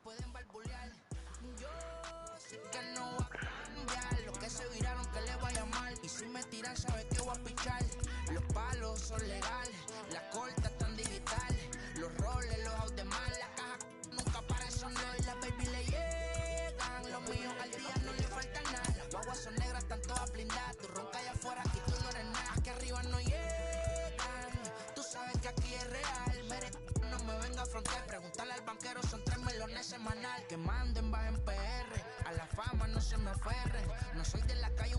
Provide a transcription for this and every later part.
pueden barbulear. Yo sé que no va a cambiar. Los que se viraron que le vaya mal. Y si me tiran, sabes que voy a pichar. Los palos son legales, las cortas están digitales. Los roles, los out de mal, la caja nunca para son y las baby le llegan. Los míos al día no le falta nada. Las guaguas son negras, están todas blindadas. Tú ronca allá afuera y tú no eres nada. Aquí arriba no llegan. Tú sabes que aquí es real. Mere, no me venga a frontear. Preguntarle al banquero, son 3 melones semanal. Que manden, bajen PR. A la fama no se me aferre. No soy de la calle,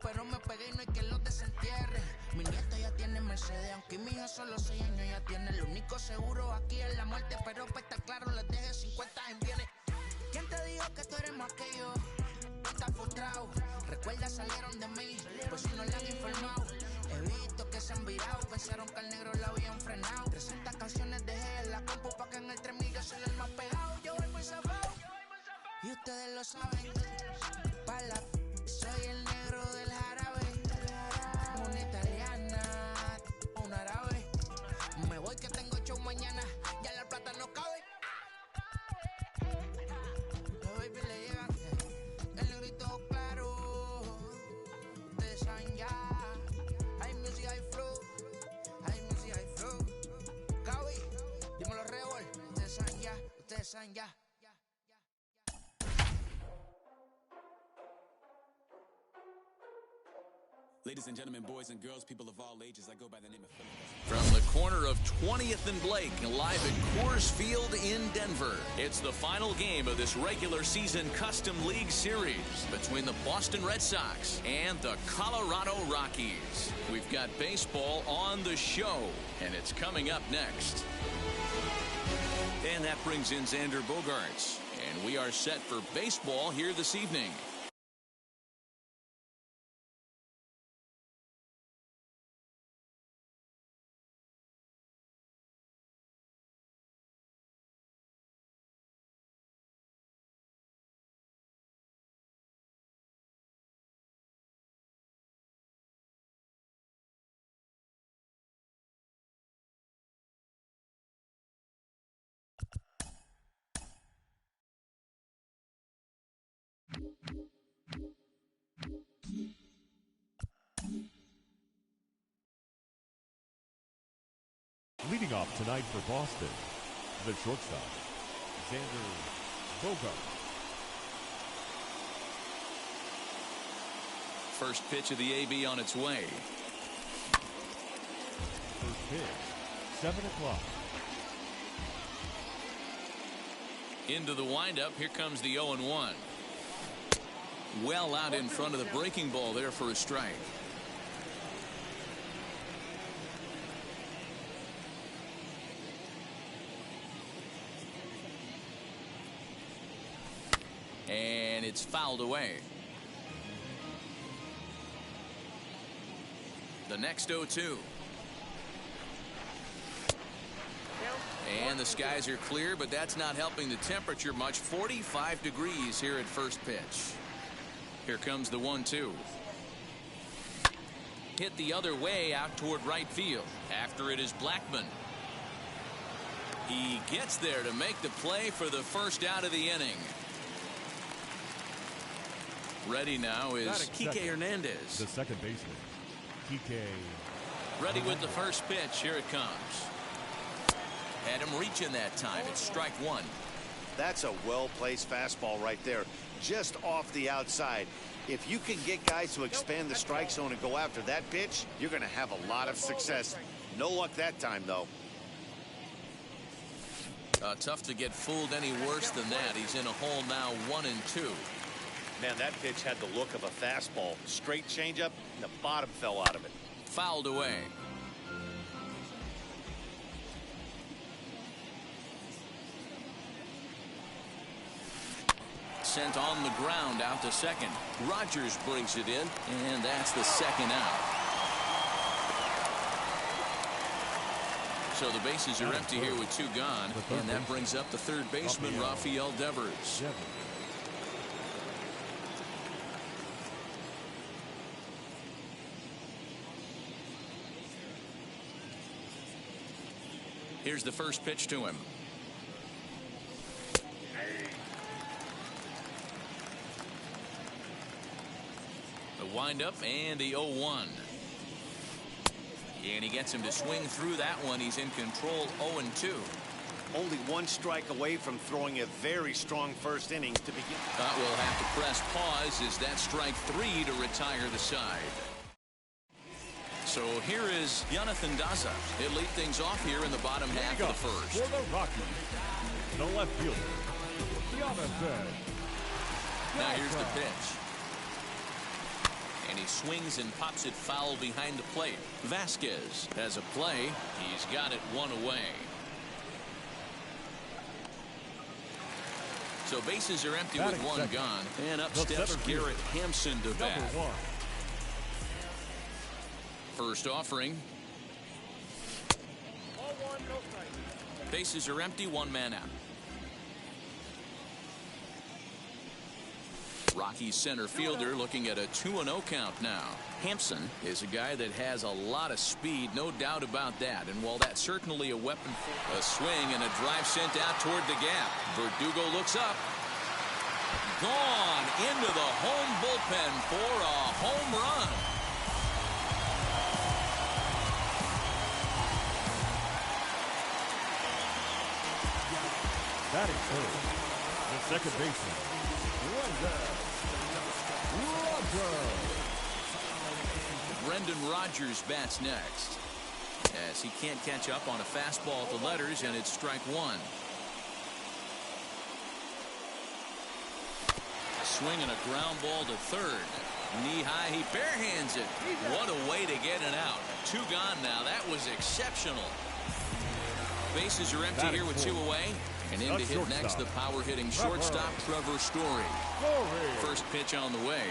pero me pegué y no hay que los desentierre. Mi nieta ya tiene Mercedes, aunque mi hija solo 6 años ya tiene. Lo único seguro aquí es la muerte, pero para estar claro les deje 50 en bienes. ¿Quién te dijo que tú eres más que yo? Tú estás frustrado, recuerda salieron de mí, pues si no le han informado. He visto que se han virado, pensaron que al negro lo habían frenado. 300 canciones dejé en la compu pa' que en el 3000 yo soy el más pegado. Yo voy muy zafado, y ustedes lo saben. Pa' la soy el negro del jarabe. Una italiana, un árabe. Me voy que tengo show mañana, ya la plata no cabe. Los baby le llegan, el negrito claro. Ustedes saben ya. Hay music, hay flow. Hay music, hay flow. Cabi, dímelo Rebol. Ustedes saben ya, ustedes saben ya. Ladies and gentlemen, boys and girls, people of all ages, I go by the name of Philip. From the corner of 20th and Blake, live at Coors Field in Denver, it's the final game of this regular season Custom League Series between the Boston Red Sox and the Colorado Rockies. We've got baseball on the show, and it's coming up next. And that brings in Xander Bogaerts, and we are set for baseball here this evening. Leading off tonight for Boston, the shortstop, Xander Bogaerts. First pitch of the AB on its way. First pitch, 7 o'clock. Into the windup, here comes the 0-1. Well out in front of the breaking ball there for a strike. And it's fouled away. The next 0-2. And the skies are clear, but that's not helping the temperature much. 45 degrees here at first pitch. Here comes the 1-2. Hit the other way out toward right field. After it is Blackman. He gets there to make the play for the first out of the inning. Ready now is Kike Hernandez. The second baseman, Kike. Ready with the first pitch. Here it comes. Had him reaching that time. It's strike one. That's a well-placed fastball right there, just off the outside. If you can get guys to expand the strike zone and go after that pitch, you're going to have a lot of success. No luck that time, though. Tough to get fooled any worse than that. He's in a hole now, 1-2. Man, that pitch had the look of a fastball. Straight changeup, and the bottom fell out of it. Fouled away. Sent on the ground out to second. Rogers brings it in, and that's the second out. So the bases are empty here with 2 gone, and that brings up the third baseman, Rafael Devers. Here's the first pitch to him. The windup and the 0-1. And he gets him to swing through that one. He's in control 0-2. Only one strike away from throwing a very strong first inning to begin. We'll have to press pause as that strike 3 to retire the side. So here is Jonathan Daza. He'll lead things off here in the bottom half of the first. For the Rockies, the left fielder, Jonathan. Now here's the pitch. And he swings and pops it foul behind the plate. Vasquez has a play. He's got it one away. So bases are empty with one gone. And up steps Garrett Hampson to bat. First offering. Bases are empty, one man out. Rockies center fielder looking at a 2-0 count now. Hampson is a guy that has a lot of speed, no doubt about that. And while that's certainly a weapon for a swing and a drive sent out toward the gap. Verdugo looks up. Gone into the home bullpen for a home run. Batting third, the second baseman, Brendan Rodgers bats next as he can't catch up on a fastball at the letters, and it's strike one. A swing and a ground ball to third. Knee high, he barehands it. What a way to get it out. Two gone now. That was exceptional. Bases are empty here with two away. And in to hit next, the power hitting shortstop Trevor Story. First pitch on the way.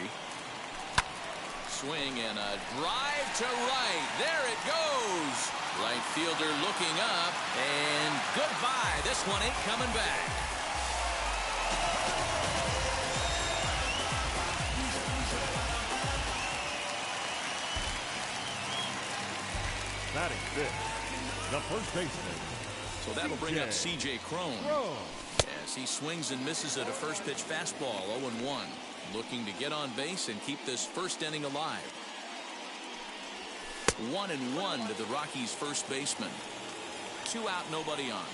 Swing and a drive to right. There it goes. Right fielder looking up. And goodbye. This one ain't coming back. batting fifth, the first baseman. So that'll bring up C.J. Cron as he swings and misses at a first pitch fastball. 0-1, looking to get on base and keep this first inning alive. 1-1 to the Rockies' first baseman. 2 out, nobody on.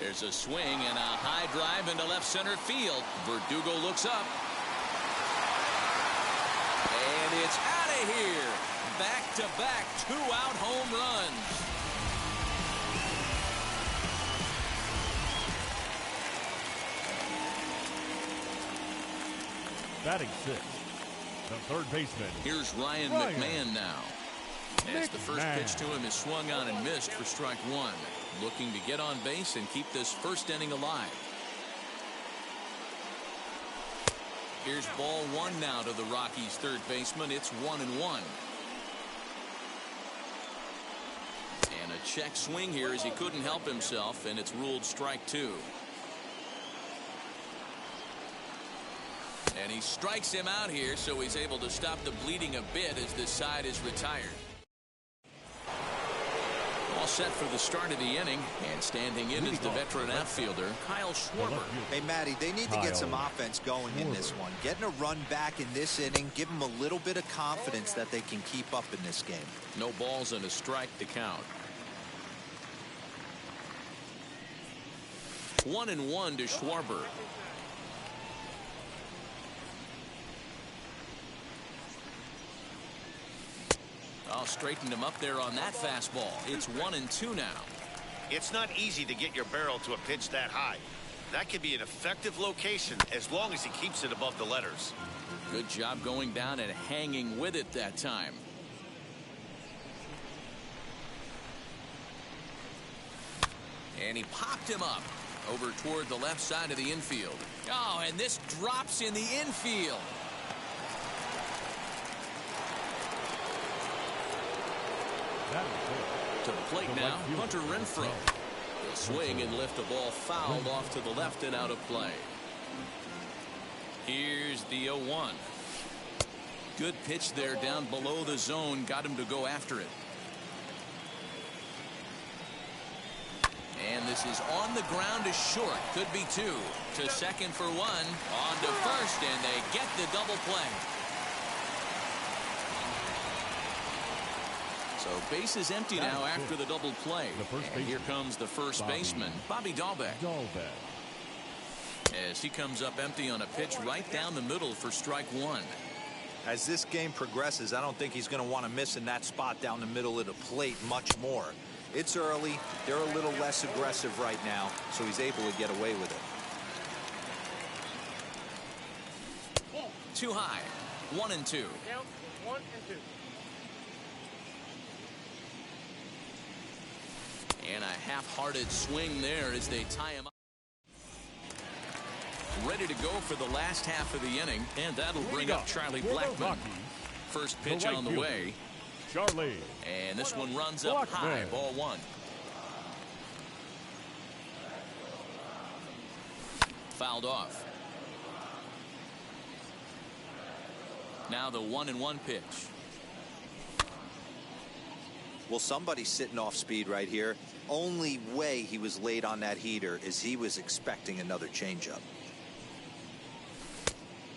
There's a swing and a high drive into left center field. Verdugo looks up. And it's out of here. Back-to-back 2-out home runs. Batting sixth, the third baseman. Here's Ryan McMahon now. As the first pitch to him is swung on and missed for strike one. Looking to get on base and keep this first inning alive. Here's ball one now to the Rockies' third baseman. It's 1-1. And a check swing here as he couldn't help himself, and it's ruled strike two. And he strikes him out here, so he's able to stop the bleeding a bit as this side is retired. All set for the start of the inning, and standing in is the veteran outfielder Kyle Schwarber. Hey, Matty, they need to get some offense going in this one. Getting a run back in this inning, give them a little bit of confidence that they can keep up in this game. No balls and a strike to count. 1-1 to Schwarber. Straightened him up there on that fastball. It's 1-2 now. It's not easy to get your barrel to a pitch that high. That could be an effective location as long as he keeps it above the letters. Good job going down and hanging with it that time. And he popped him up over toward the left side of the infield. Oh, and this drops in the infield. To the plate now, Hunter Renfroe. He'll swing and lift a ball fouled off to the left and out of play. Here's the 0-1. Good pitch there down below the zone. Got him to go after it. And the This is on the ground to short. Could be two. To second for one. On to first, and they get the double play. So base is empty now after the double play. And here comes the first baseman, Bobby Dahlbeck. As he comes up empty on a pitch right down the middle for strike one. As this game progresses, I don't think he's going to want to miss in that spot down the middle of the plate much more. It's early. They're a little less aggressive right now, so he's able to get away with it. Too high. 1-2. Down 1-2. And a half-hearted swing there as they tie him up. Ready to go for the last half of the inning, and that'll bring up Charlie Blackmon. First pitch on the way. Charlie. And this one runs up high, ball one. Fouled off. Now the 1-1 pitch. Well, somebody's sitting off speed right here. Only way he was late on that heater is he was expecting another changeup.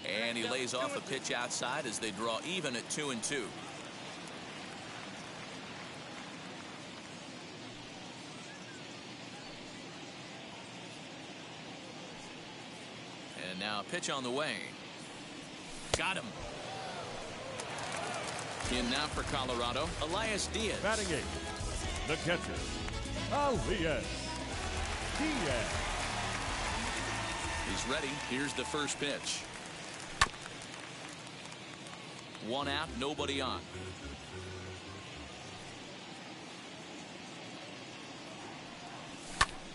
And he lays off a pitch outside as they draw even at 2-2. And now a pitch on the way. Got him. In now for Colorado, Elias Diaz. Batting eighth, the catcher, Elias Diaz. He's ready. Here's the first pitch. One out, nobody on.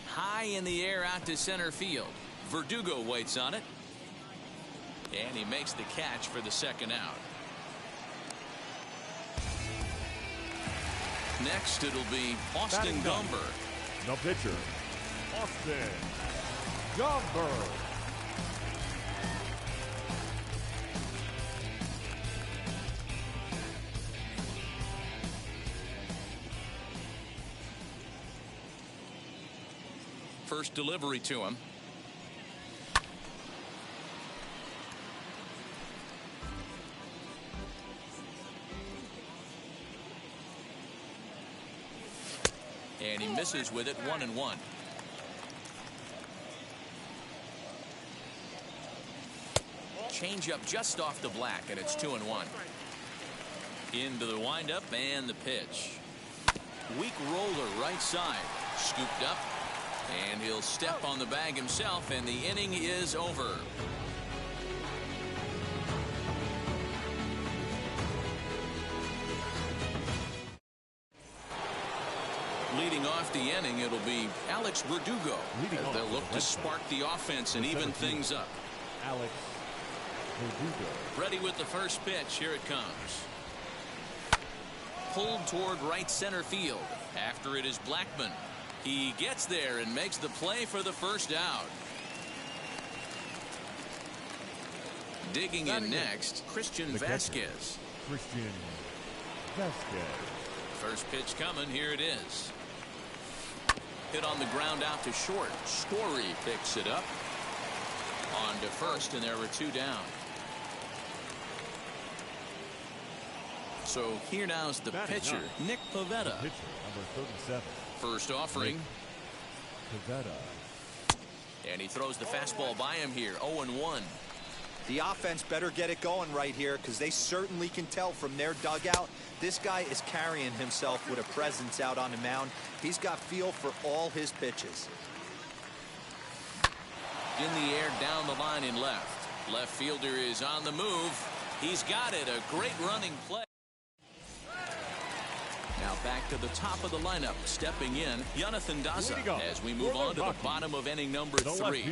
High in the air out to center field. Verdugo waits on it. And he makes the catch for the second out. Next, it'll be Austin Gomber. The pitcher, Austin Gomber. First delivery to him. And he misses with it, 1-1. Change up just off the black, and it's 2-1. Into the windup and the pitch. Weak roller right side. Scooped up. And he'll step on the bag himself, and the inning is over. Leading off the inning, it'll be Alex Verdugo. They'll look to spark the offense and even things up. Alex Verdugo. Ready with the first pitch. Here it comes. Pulled toward right center field. After it is Blackmon. He gets there and makes the play for the first out. Digging in next, Christian Vasquez. Christian Vasquez. First pitch coming. Here it is. Hit on the ground out to short. Story picks it up. On to first, and there were two down. So here now's the pitcher, Nick Pivetta. Pitcher, number 37. First offering. Pivetta. And he throws the fastball by him here. 0-1. The offense better get it going right here because they certainly can tell from their dugout. This guy is carrying himself with a presence out on the mound. He's got feel for all his pitches. In the air down the line in left. Left fielder is on the move. He's got it. A great running play. Now back to the top of the lineup. Stepping in, Jonathan Daza as we move on to the bottom of inning number 3.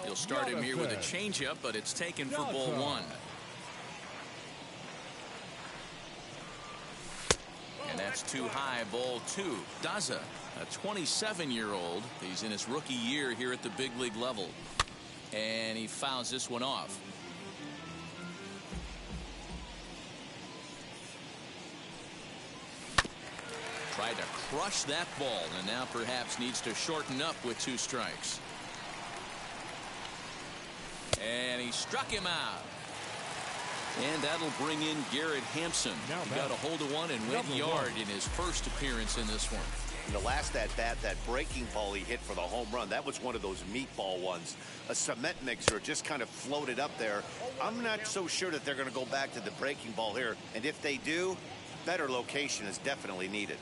He'll start him here with a changeup, but it's taken for ball one. And that's too high, ball two. Daza, a 27-year-old. He's in his rookie year here at the big league level. And he fouls this one off. Tried to crush that ball, and now perhaps needs to shorten up with 2 strikes. And he struck him out. And that'll bring in Garrett Hampson. He got a hold of one and went yard in his first appearance in this one. In the last at-bat, that breaking ball he hit for the home run, that was one of those meatball ones. A cement mixer just kind of floated up there. I'm not so sure that they're going to go back to the breaking ball here. And if they do, better location is definitely needed.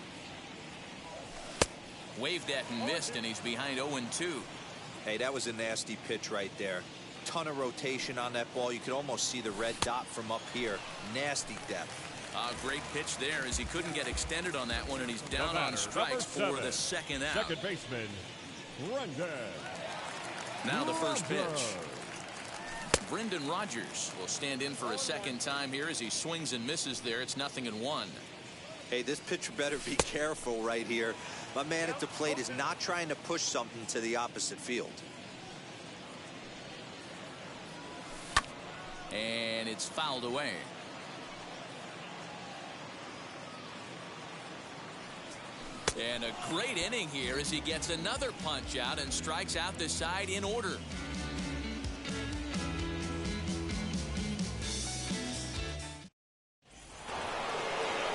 Waved at and missed, and he's behind 0-2. Hey, that was a nasty pitch right there. Ton of rotation on that ball. You could almost see the red dot from up here. Nasty depth. A great pitch there as he couldn't get extended on that one, and he's down on strikes for the second out. Second baseman, Brendan. Now the first pitch. Brendan Rodgers will stand in for a second time here as he swings and misses there. It's 0-1. Hey, this pitcher better be careful right here. My man at the plate is not trying to push something to the opposite field. And it's fouled away. And a great inning here as he gets another punch out and strikes out the side in order.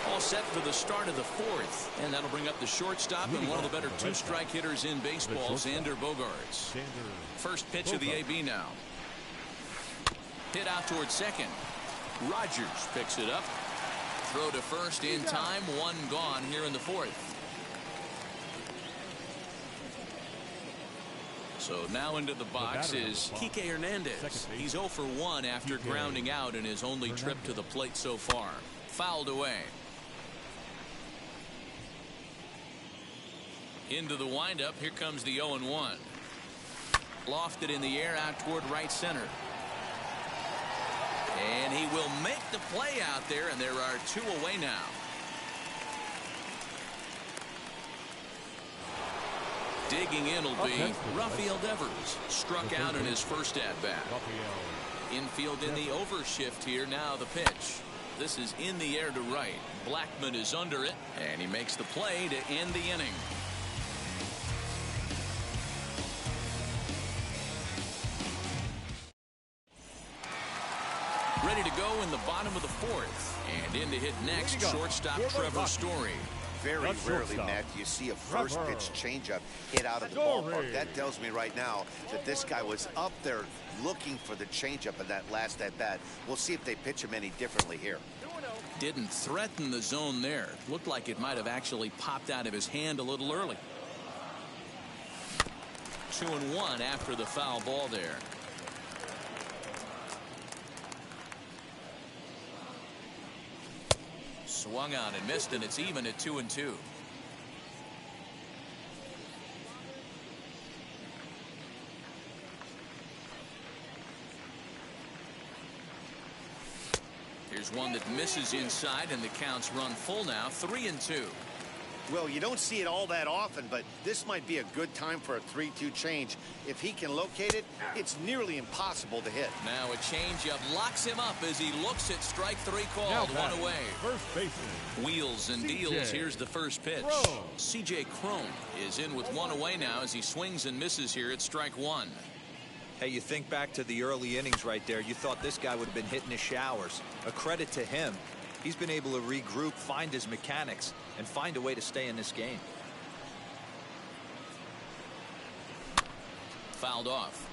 All set for the start of the 4th. And that'll bring up the shortstop and one of the better 2-strike hitters in baseball, Xander Bogaerts. First pitch of the AB now. Hit out towards second. Rodgers picks it up. Throw to first in time. 1 gone here in the 4th. So now into the box is Kike Hernandez. He's 0 for 1 after grounding out in his only trip to the plate so far. Fouled away. Into the windup. Here comes the 0-1. Lofted in the air out toward right center. And he will make the play out there, and there are 2 away now. Digging in will be Rafael Devers. Struck out in his first at-bat. Infield in the overshift here. Now the pitch. This is in the air to right. Blackman is under it, and he makes the play to end the inning. Ready to go in the bottom of the 4th. And in to hit next, shortstop Trevor Story. Very rarely, Matt, do you see a first pitch changeup hit out of the ballpark. That tells me right now that this guy was up there looking for the changeup in that last at-bat. We'll see if they pitch him any differently here. Didn't threaten the zone there. Looked like it might have actually popped out of his hand a little early. 2-1 after the foul ball there. Swung on and missed, and it's even at 2-2. Here's one that misses inside, and the count's run full now. 3-2. Well, you don't see it all that often, but this might be a good time for a 3-2 change. If he can locate it, it's nearly impossible to hit. Now a changeup locks him up as he looks at strike 3 called. 1 away. First baseman. Wheels and deals. Here's the first pitch. C.J. Cron is in with 1 away now as he swings and misses here at strike 1. Hey, you think back to the early innings right there. You thought this guy would have been hitting his showers. A credit to him. He's been able to regroup, find his mechanics, and find a way to stay in this game. Fouled off.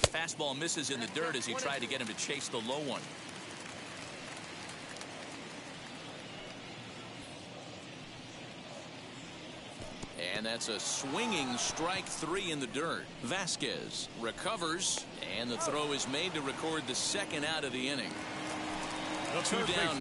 Fastball misses in the dirt as he tried to get him to chase the low one. And that's a swinging strike 3 in the dirt. Vasquez recovers, and the throw is made to record the second out of the inning. 2 down.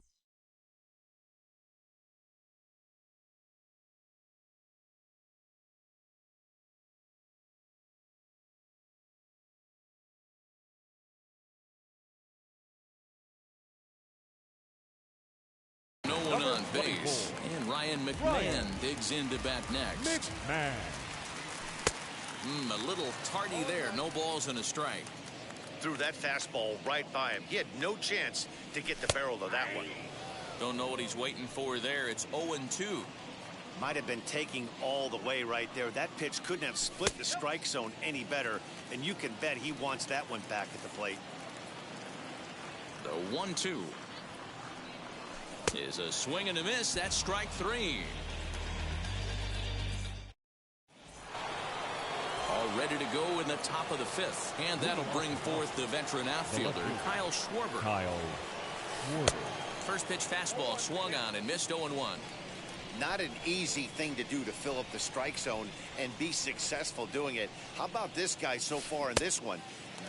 No one on base, and Ryan McMahon digs in to bat next. McMahon. A little tardy there. No balls and a strike. threw that fastball right by him. He had no chance to get the barrel of that one. Don't know what he's waiting for there. It's 0-2. Might have been taking all the way right there. That pitch couldn't have split the strike zone any better, and you can bet he wants that one back at the plate. The 1-2 is a swing and a miss. That's strike 3. All ready to go in the top of the 5th, and that'll bring forth the veteran outfielder Kyle Schwarber. First pitch fastball swung on and missed. 0-1. Not an easy thing to do, to fill up the strike zone and be successful doing it. How about this guy so far in this one?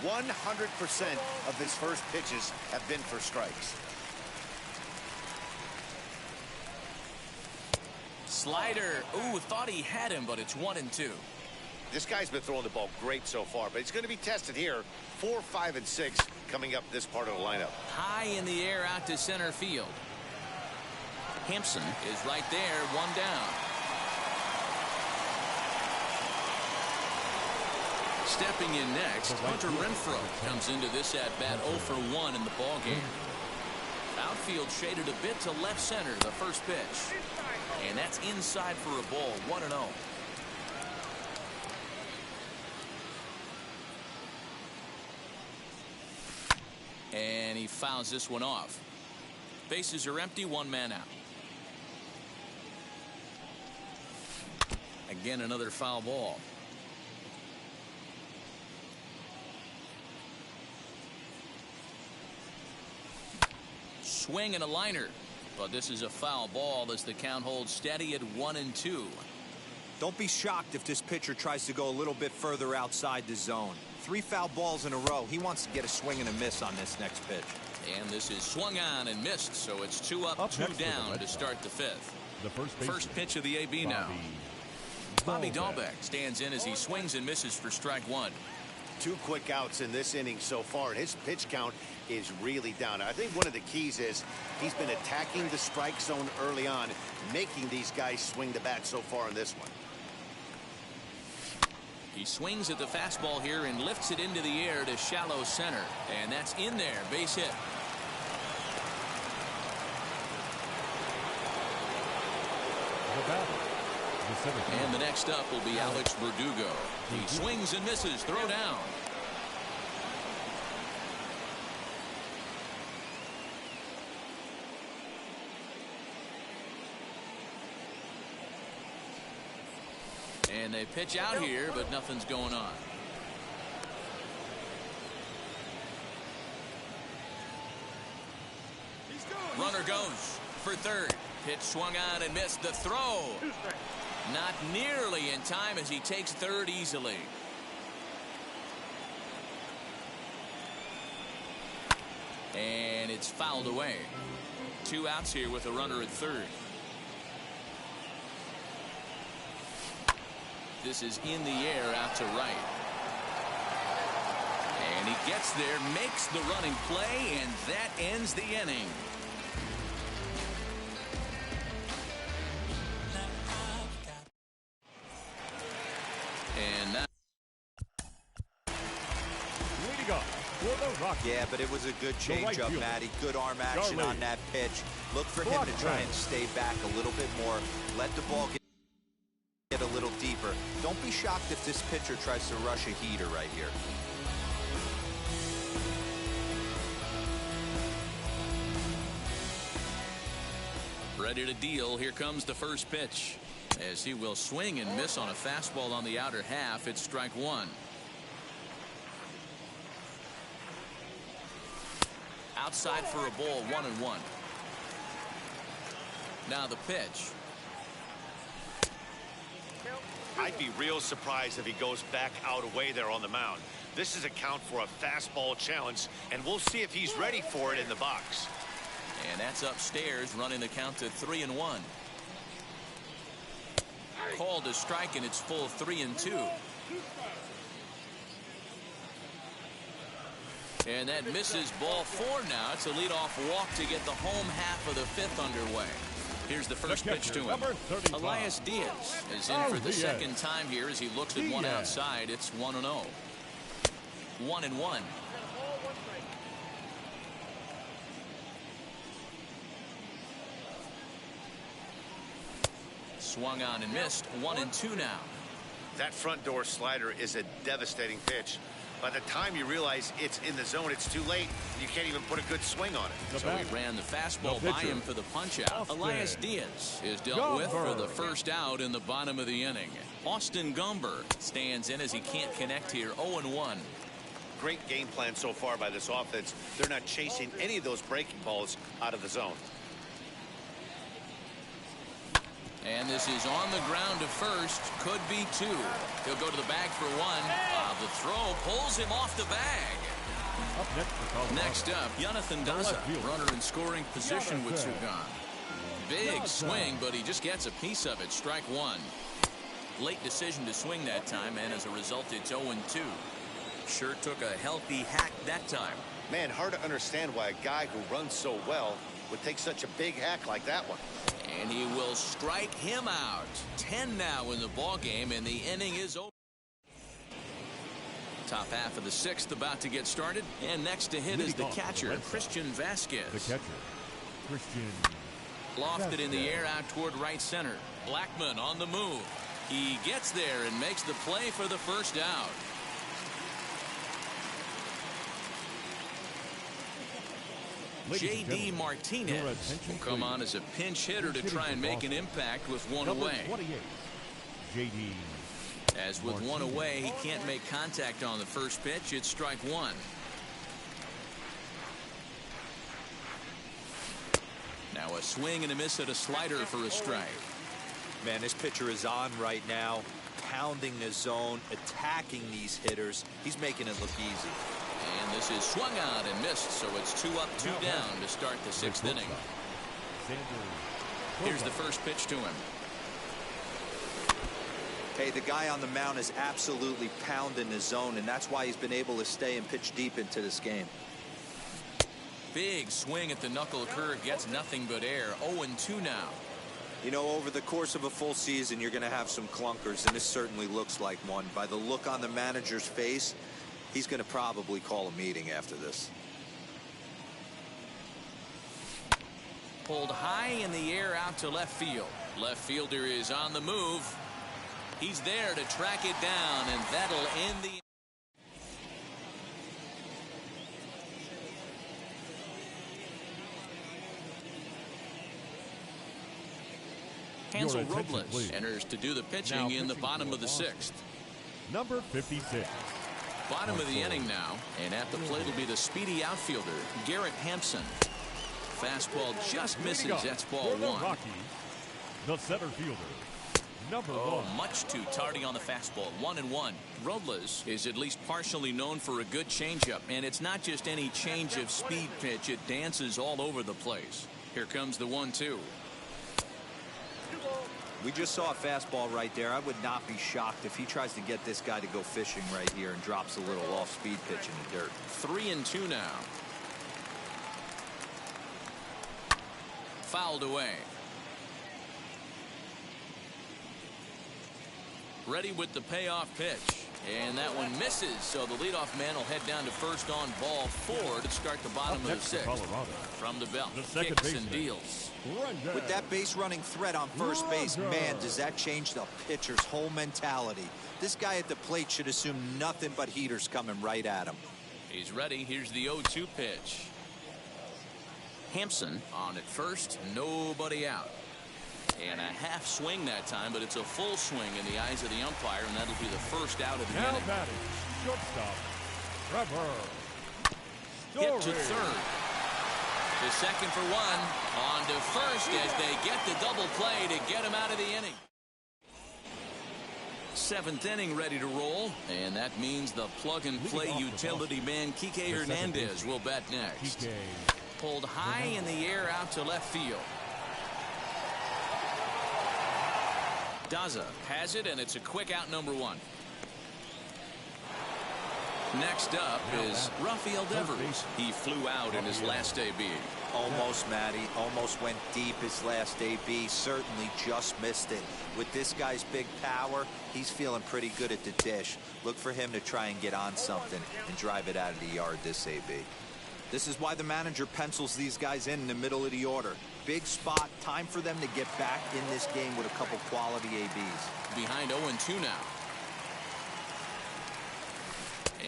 100% of his first pitches have been for strikes. Slider. Ooh, thought he had him, but it's 1-2. This guy's been throwing the ball great so far, but it's going to be tested here. 4, 5, and 6 coming up this part of the lineup. High in the air out to center field. Hampson is right there, 1 down. Stepping in next, Hunter Renfroe comes into this at-bat 0 for 1 in the ballgame. Outfield shaded a bit to left center, the first pitch. And that's inside for a ball, 1-0. And he fouls this one off. Bases are empty, 1 man out. Again, another foul ball. Swing and a liner, but this is a foul ball as the count holds steady at 1-2. Don't be shocked if this pitcher tries to go a little bit further outside the zone. 3 foul balls in a row. He wants to get a swing and a miss on this next pitch. And this is swung on and missed, so it's 2 up, 2 down to start the 5th. The first pitch of the AB now. Bobby Dahlbeck stands in as he swings and misses for strike 1. 2 quick outs in this inning so far, and his pitch count is really down. I think one of the keys is he's been attacking the strike zone early on, making these guys swing the bat so far in this one. He swings at the fastball here and lifts it into the air to shallow center, and that's in there, base hit. And the next up will be Alex Verdugo. He swings and misses, throw down. And they pitch out here, but nothing's going on. Runner goes for third. Pitch swung on and missed. The throw not nearly in time as he takes third easily. And it's fouled away. 2 outs here with a runner at third. This is in the air out to right. And he gets there, makes the running play, and that ends the inning. And now leading up for the Rockies. Yeah, but it was a good changeup, Matty. Good arm action on that pitch. Look for him to try and stay back a little bit more. Let the ball get a little deeper. Don't be shocked if this pitcher tries to rush a heater right here. Ready to deal. Here comes the first pitch. As he will swing and miss on a fastball on the outer half. It's strike 1. Outside for a ball, 1-1. Now the pitch. I'd be real surprised if he goes back out away there on the mound. This is a count for a fastball challenge, and we'll see if he's ready for it in the box. And that's upstairs, running the count to 3-1. Called a strike, and it's full 3-2. And that misses ball 4 now. It's a leadoff walk to get the home half of the 5th underway. Here's the first pitch to him. Elias Diaz is in for the second time here as he looks at one outside. It's 1-0. 1-1. Swung on and missed. 1-2 now. That front door slider is a devastating pitch. By the time you realize it's in the zone, it's too late. You can't even put a good swing on it. So he ran the fastball by him for the punch-out. Elias Diaz is dealt with for the first out in the bottom of the inning. Austin Gomber stands in as he can't connect here. 0-1. Great game plan so far by this offense. They're not chasing any of those breaking balls out of the zone. And this is on the ground to first. Could be 2. He'll go to the bag for 1. The throw pulls him off the bag. Next up, Jonathan Daza, runner in scoring position with Sugan. Big swing, but he just gets a piece of it. Strike 1. Late decision to swing that time, and as a result, it's 0-2. Sure took a healthy hack that time. Man, hard to understand why a guy who runs so well would take such a big hack like that one. And he will strike him out. 10 now in the ball game, and the inning is over. Top half of the 6th about to get started, and next to hit is the catcher, Christian Vasquez. The catcher, Christian. Lofted in the air out toward right center. Blackman on the move. He gets there and makes the play for the first out. J.D. Martinez will come on as a pinch hitter to try and make an impact with 1 away. J.D. As with 1 away, he can't make contact on the first pitch. It's strike 1. Now a swing and a miss at a slider for a strike. Man, this pitcher is on right now, pounding the zone, attacking these hitters. He's making it look easy. And this is swung on and missed, so it's 2 up, 2 down to start the 6th inning. Here's the first pitch to him. Hey, the guy on the mound is absolutely pounding the zone, and that's why he's been able to stay and pitch deep into this game. Big swing at the knuckle curve, gets nothing but air. 0-2 now. You know, over the course of a full season, you're going to have some clunkers, and this certainly looks like one. By the look on the manager's face, he's going to probably call a meeting after this. Pulled high in the air out to left field. Left fielder is on the move. He's there to track it down, and that'll end the... Hansel Robles enters to do the pitching in the bottom of the 6th. Number 56. Bottom of the inning now, and at the plate will be the speedy outfielder, Garrett Hampson. Fastball just misses. That's ball 1. Rockies, the center fielder, number 1. Much too tardy on the fastball. 1-1. Robles is at least partially known for a good changeup, and it's not just any change of speed pitch. It dances all over the place. Here comes the 1-2. We just saw a fastball right there. I would not be shocked if he tries to get this guy to go fishing right here and drops a little off-speed pitch in the dirt. 3-2 now. Fouled away. Ready with the payoff pitch. And that one misses, so the leadoff man will head down to first on ball 4 to start the bottom of the 6th. From the belt, kicks and deals. With that base running threat on first base, man, does that change the pitcher's whole mentality. This guy at the plate should assume nothing but heaters coming right at him. He's ready. Here's the 0-2 pitch. Hampson on at first, nobody out. And a half swing that time, but it's a full swing in the eyes of the umpire, and that'll be the first out of the inning. Shortstop, Trevor. Hit to third. To second for 1. On to first as they get the double play to get him out of the inning. 7th inning ready to roll, and that means the plug-and-play utility man Kike Hernandez will bat next. Pulled high in the air out to left field. Daza has it, and it's a quick out, number 1. Next up is Rafael Devers. He flew out in his last AB. Almost, Matty. Almost went deep his last AB. Certainly just missed it. With this guy's big power, he's feeling pretty good at the dish. Look for him to try and get on something and drive it out of the yard this AB. This is why the manager pencils these guys in the middle of the order. Big spot, time for them to get back in this game with a couple quality ABs. Behind 0-2 now.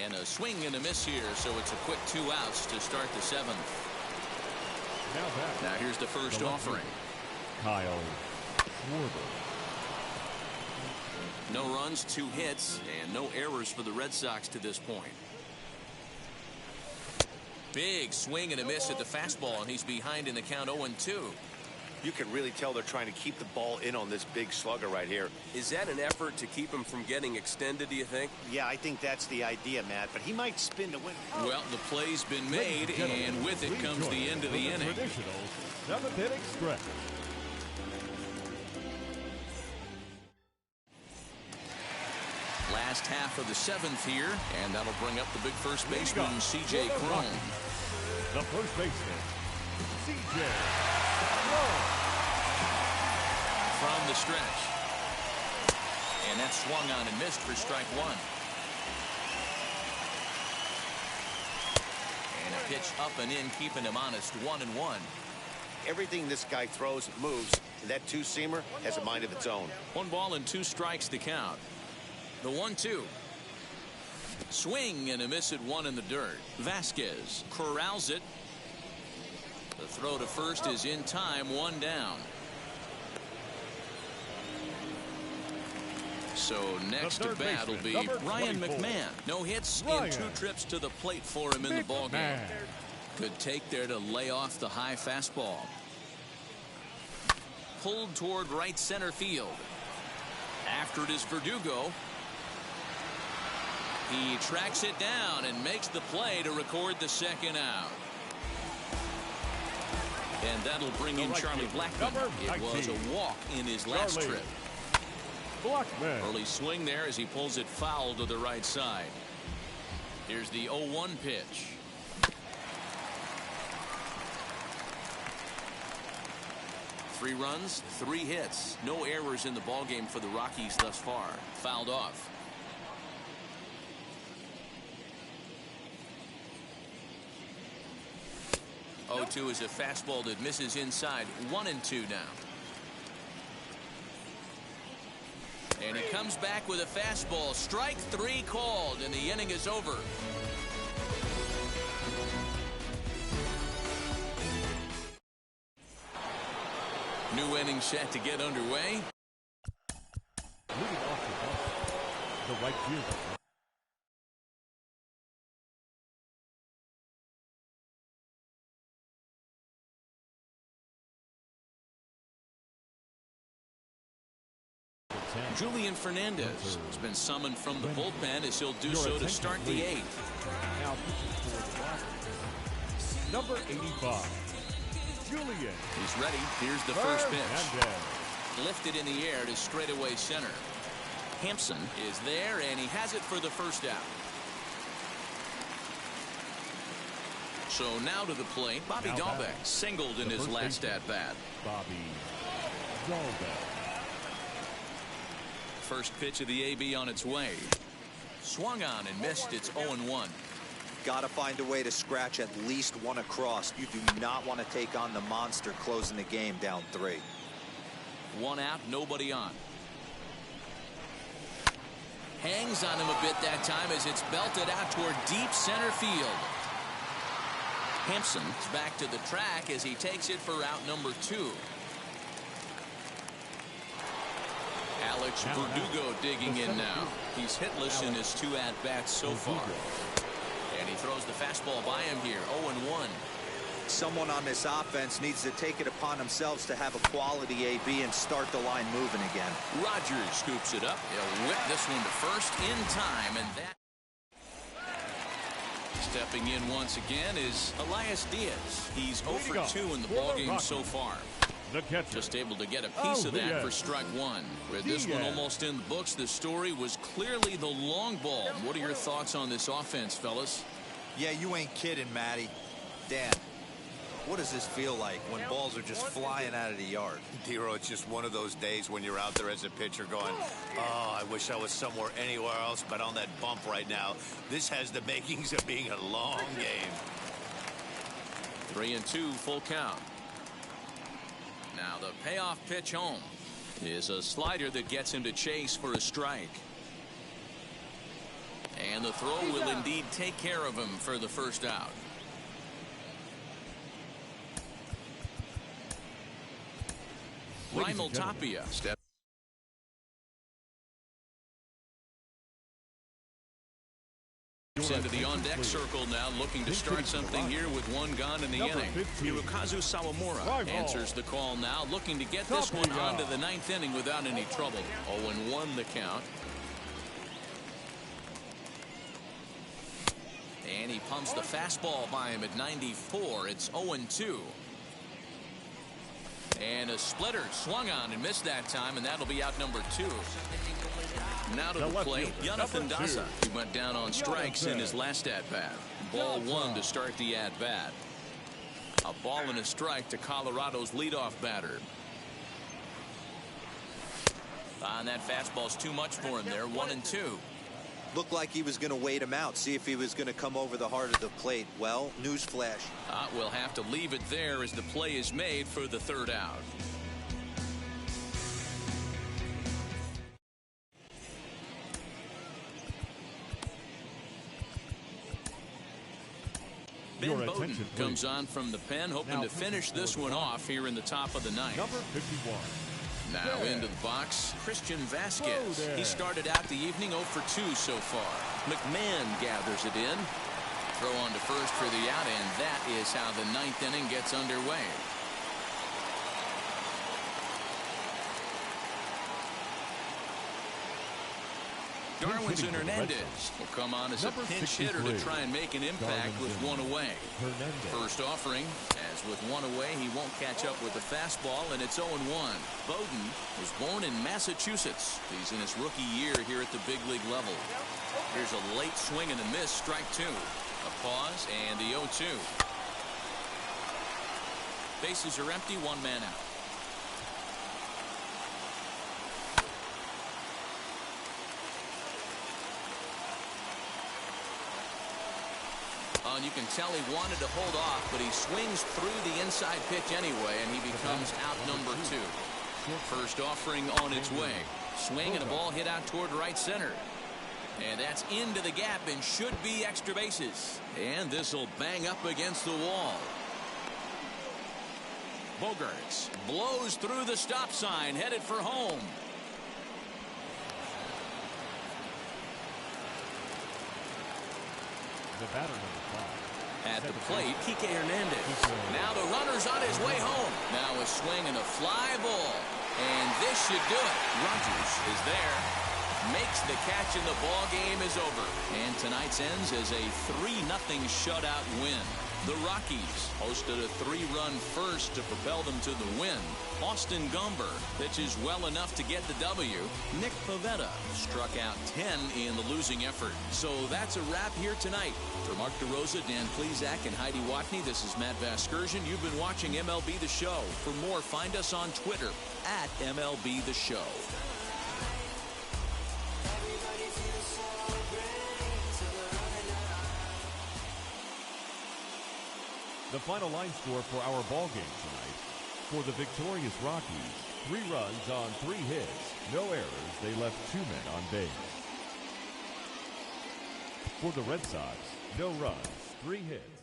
And a swing and a miss here, so it's a quick 2 outs to start the 7th. Now here's the first offering. Kyle Schwarber. No runs, 2 hits, and no errors for the Red Sox to this point. Big swing and a miss at the fastball, and he's behind in the count 0-2. You can really tell they're trying to keep the ball in on this big slugger right here. Is that an effort to keep him from getting extended, do you think? Yeah, I think that's the idea, Matt, but he might spin to win. Well, the play's been made, and with it comes the end of the inning. Traditional 7th inning stretch. Last half of the 7th here, and that'll bring up the big first baseman, C.J. Cron. The first baseman, C.J. Cron. From the stretch. And that swung on and missed for strike 1. And a pitch up and in, keeping him honest, 1-1. Everything this guy throws moves, and that two-seamer has a mind of its own. 1 ball and 2 strikes to count. The 1-2. Swing and a miss at 1 in the dirt. Vasquez corrals it. The throw to first is in time, 1 down. So next to bat will be Ryan McMahon. No hits in 2 trips to the plate for him in the ballgame. Good take there to lay off the high fastball. Pulled toward right center field. After it is Verdugo. He tracks it down and makes the play to record the 2nd out. And that'll bring in Charlie Blackmon. It was a walk in his last trip. Blackmon. Early swing there as he pulls it foul to the right side. Here's the 0-1 pitch. Three runs, 3 hits. No errors in the ballgame for the Rockies thus far. Fouled off. Nope. 0-2 is a fastball that misses inside. 1-2 now. And he comes back with a fastball. Strike 3 called, and the inning is over. New inning set to get underway. Leading off the right fielder. Julian Fernandez has been summoned from the bullpen as he'll do so to start the 8th. Now number 85, Julian. He's ready. Here's the first pitch. Lifted in the air to straightaway center. Hampson is there, and he has it for the 1st out. So now to the plate, Bobby Dahlbeck singled in his last at-bat. Bobby Dahlbeck. First pitch of the AB on its way. Swung on and missed. It's 0-1. Got to find a way to scratch at least 1 across. You do not want to take on the monster closing the game down 3. 1 out, nobody on. Hangs on him a bit that time as it's belted out toward deep center field. Hampson is back to the track as he takes it for out number 2. Alex Verdugo digging in now. He's hitless in his 2 at-bats so far. And he throws the fastball by him here. 0-1. Someone on this offense needs to take it upon themselves to have a quality AB and start the line moving again. Rogers scoops it up. He'll whip this one to first in time, and that. Stepping in once again is Elias Diaz. He's 0 for 2 in the ballgame so far. Just able to get a piece of that for strike 1. With this one almost in the books, the story was clearly the long ball. What are your thoughts on this offense, fellas? Yeah, you ain't kidding, Matty. Dan, what does this feel like when balls are just flying out of the yard? Dero, it's just one of those days when you're out there as a pitcher going, oh, I wish I was somewhere anywhere else but on that bump right now. This has the makings of being a long game. 3-2 full count. Now the payoff pitch home is a slider that gets him to chase for a strike. And the throw will indeed take care of him for the first out. Raimel Tapia steps into the on-deck circle now, looking to start something here with one gone in the inning. Hirokazu Sawamura answers the call now, looking to get this one onto the ninth inning without any trouble. 0-1 the count. And he pumps the fastball by him at 94. It's 0-2. And a splitter swung on and missed that time, and that'll be out number 2. Now to the plate, Jonathan Daza. He went down on strikes in his last at-bat. Ball 1 to start the at-bat. A ball and a strike to Colorado's leadoff batter. And that fastball's too much for him there. 1-2. Looked like he was going to wait him out, see if he was going to come over the heart of the plate. Well, newsflash. We'll have to leave it there as the play is made for the third out. Ben Bowden comes on from the pen, hoping to finish this one off here in the top of the ninth. Number 51. Now into the box, Christian Vasquez. He started out the evening 0 for 2 so far. McMahon gathers it in. Throw on to first for the out, and that is how the ninth inning gets underway. Darwinson Hernandez will come on as a pinch hitter to try and make an impact with one away. First offering, as with one away, he won't catch up with the fastball, and it's 0-1. Bowden was born in Massachusetts. He's in his rookie year here at the big league level. Here's a late swing and a miss, strike 2. A pause, and the 0-2. Bases are empty, one man out. And you can tell he wanted to hold off, but he swings through the inside pitch anyway, and he becomes out number 2. First offering on its way. Swing and a ball hit out toward right center. And that's into the gap and should be extra bases. And this will bang up against the wall. Bogaerts blows through the stop sign, headed for home. The batter number 5. At the plate, Kike Hernandez. Now the runner's on his way home. Now a swing and a fly ball. And this should do it. Rogers is there. Makes the catch, and the ball game is over. And tonight's ends as a 3-0 shutout win. The Rockies hosted a 3-run first to propel them to the win. Austin Gomber pitches well enough to get the W. Nick Pivetta struck out 10 in the losing effort. So that's a wrap here tonight. For Mark DeRosa, Dan Plesac, and Heidi Watney, this is Matt Vasgersian. You've been watching MLB The Show. For more, find us on Twitter at MLB The Show. The final line score for our ball game tonight. For the victorious Rockies, 3 runs on 3 hits, no errors. They left 2 men on base. For the Red Sox, no runs, 3 hits.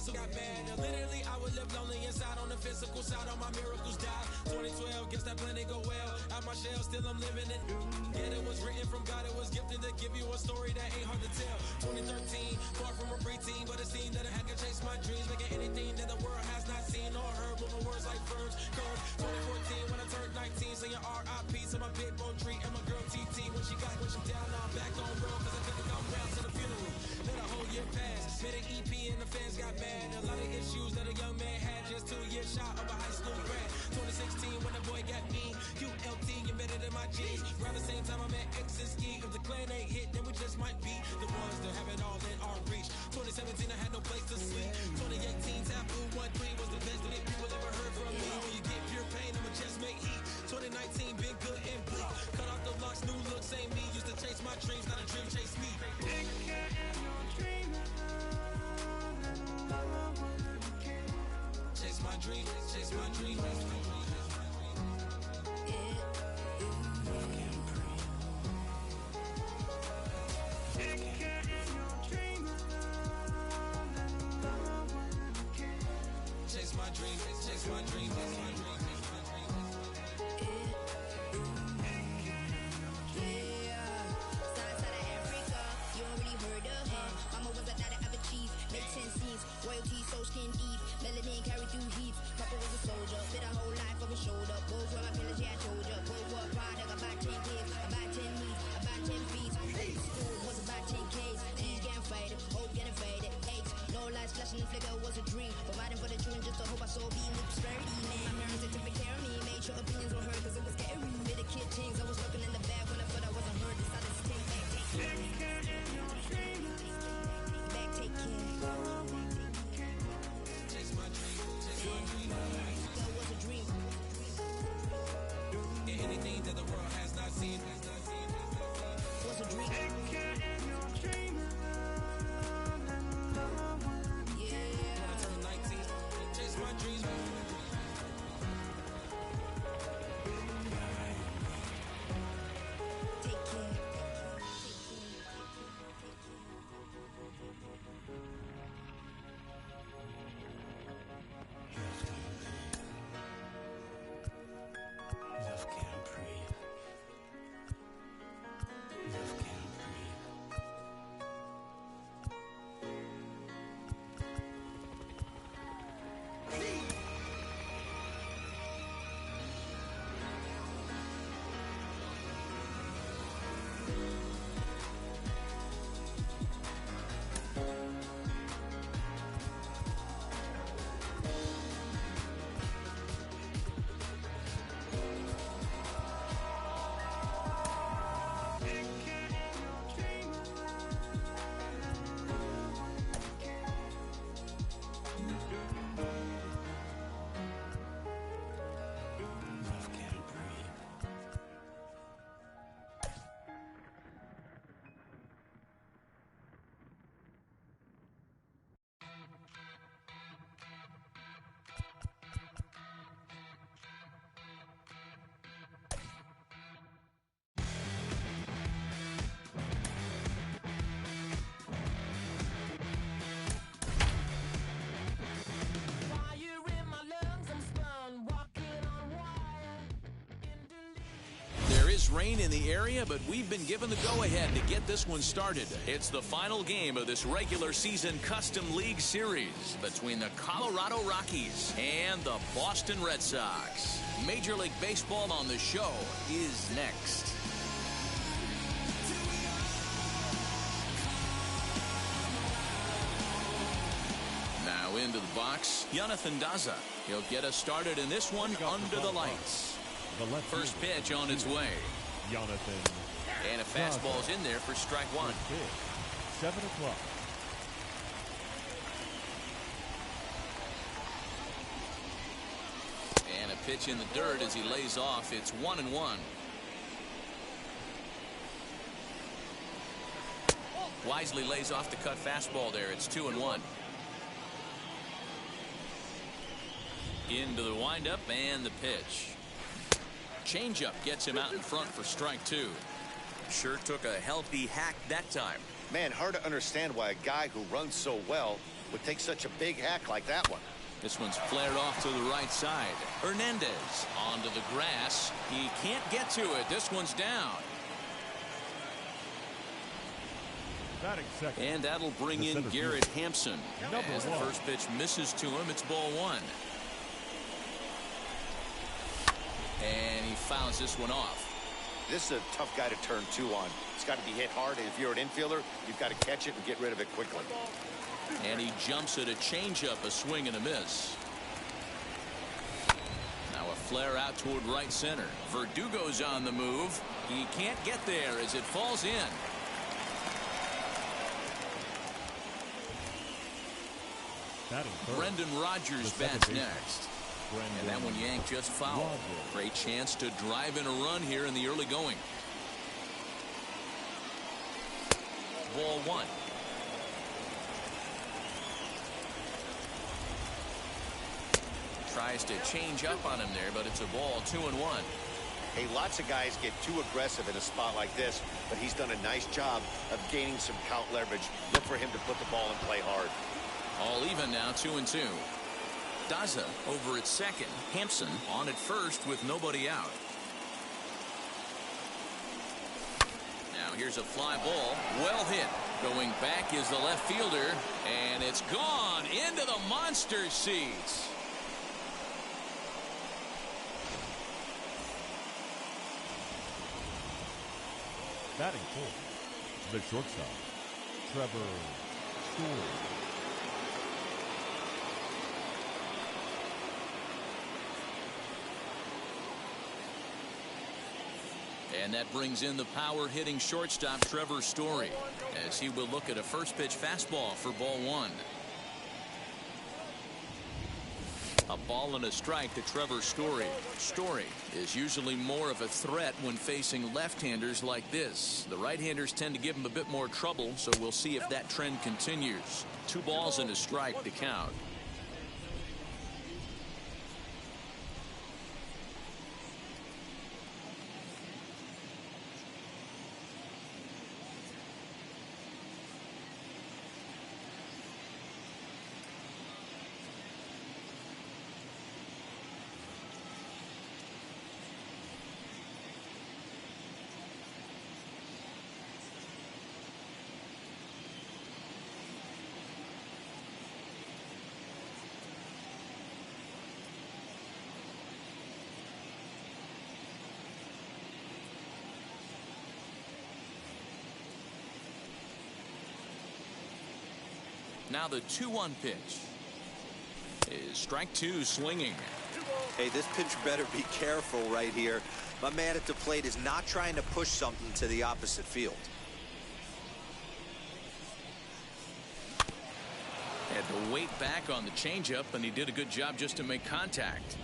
still got mad. Literally, I would live lonely inside on the physical side. All my miracles died. 2012, guess that plan didn't go well. Out my shell, still I'm living it. Yeah, it was written from God. It was gifted to give you a story that ain't hard to tell. 2013, far from a preteen, but it seemed that I had to chase my dreams, making anything that the world has not seen or heard. With my words like verbs, curves. 2014, when I turned 19, saying R.I.P. to my big bone tree and my girl TT. When she down, now I'm back on road, cause I couldn't come down to the funeral. Let a whole year pass, made an EP and the fans got mad. A lot of issues that a young man had, just 2 years shy of a high school grad. 2016, when the boy got me, QLT embedded in my jeans. Around the same time I met X and Ski. If the clan ain't hit, then we just might be the ones that have it all in our reach. 2017, I had no place to sleep. 2018, Taboo 1-3 was the best that people ever heard from me. When you get pure pain, I'ma just make heat. 2019, been good and bleak. Cut off the locks, new looks, ain't me. Used to chase my dreams, not a dream chase me. Chase my dream, chase my dream. Chase my dream, chase my dream, chase my dream. Royalty, so skin deep, melanin carry through heaps. Papa was a soldier, spit a whole life on his shoulder. Both were my pillars, yeah, I told ya. Both were a product, about 10 kids, about 10 weeks, about 10 feet. School was about 10 Ks, T's getting faded, hope getting faded. Eight, no lights flashing and flicker was a dream. Providing for the children just to hope I saw being with prosperity. Man, my parents, they took care of me, made sure opinions were heard, cause it was scary. With the kid things, I was looking in the bag when I thought I wasn't heard. Decided to take back, take care. Back, take care. Anything that the world has not seen was a dream. Yeah. When I turned 19, chase my dreams. Take care. Love can't breathe. Love can't breathe. Love can't breathe. There is rain in the area, but we've been given the go-ahead to get this one started. It's the final game of this regular season Custom League Series between the Colorado Rockies and the Boston Red Sox. Major League Baseball on the show is next. Now into the box, Jonathan Daza. He'll get us started in this one under the lights. First pitch on its way. Jonathan. And a fastball's in there for strike one. 7 o'clock. And a pitch in the dirt as he lays off. It's 1-1. Wisely lays off the cut fastball there. It's 2-1. Into the windup and the pitch. Changeup gets him out in front for strike two. Sure took a healthy hack that time. Man, hard to understand why a guy who runs so well would take such a big hack like that one. This one's flared off to the right side. Hernandez onto the grass. He can't get to it. This one's down. And that'll bring in Garrett Hampson. As the first pitch misses to him, it's ball one. And he fouls this one off. This is a tough guy to turn two on. It's got to be hit hard, and if you're an infielder, you've got to catch it and get rid of it quickly. And he jumps at a changeup, a swing and a miss. Now a flare out toward right center. Verdugo's on the move. He can't get there as it falls in. Brendan Rodgers bats next. And that one yanked just foul. Great chance to drive in a run here in the early going. Ball one. Tries to change up on him there, but it's a ball, 2-1. Hey, lots of guys get too aggressive in a spot like this, but he's done a nice job of gaining some count leverage. Look for him to put the ball and play hard. All even now, 2-2. Daza over at second. Hampson on at first with nobody out. Now here's a fly ball. Well hit. Going back is the left fielder, and it's gone into the monster seats. Batting fourth, the shortstop, Trevor Story. And that brings in the power-hitting shortstop, Trevor Story, as he will look at a first-pitch fastball for ball one. A ball and a strike to Trevor Story. Story is usually more of a threat when facing left-handers like this. The right-handers tend to give him a bit more trouble, so we'll see if that trend continues. 2 balls and a strike to count. Now the 2-1 pitch is strike 2 swinging. Hey, this pitcher better be careful right here. My man at the plate is not trying to push something to the opposite field. Had to wait back on the changeup, and he did a good job just to make contact.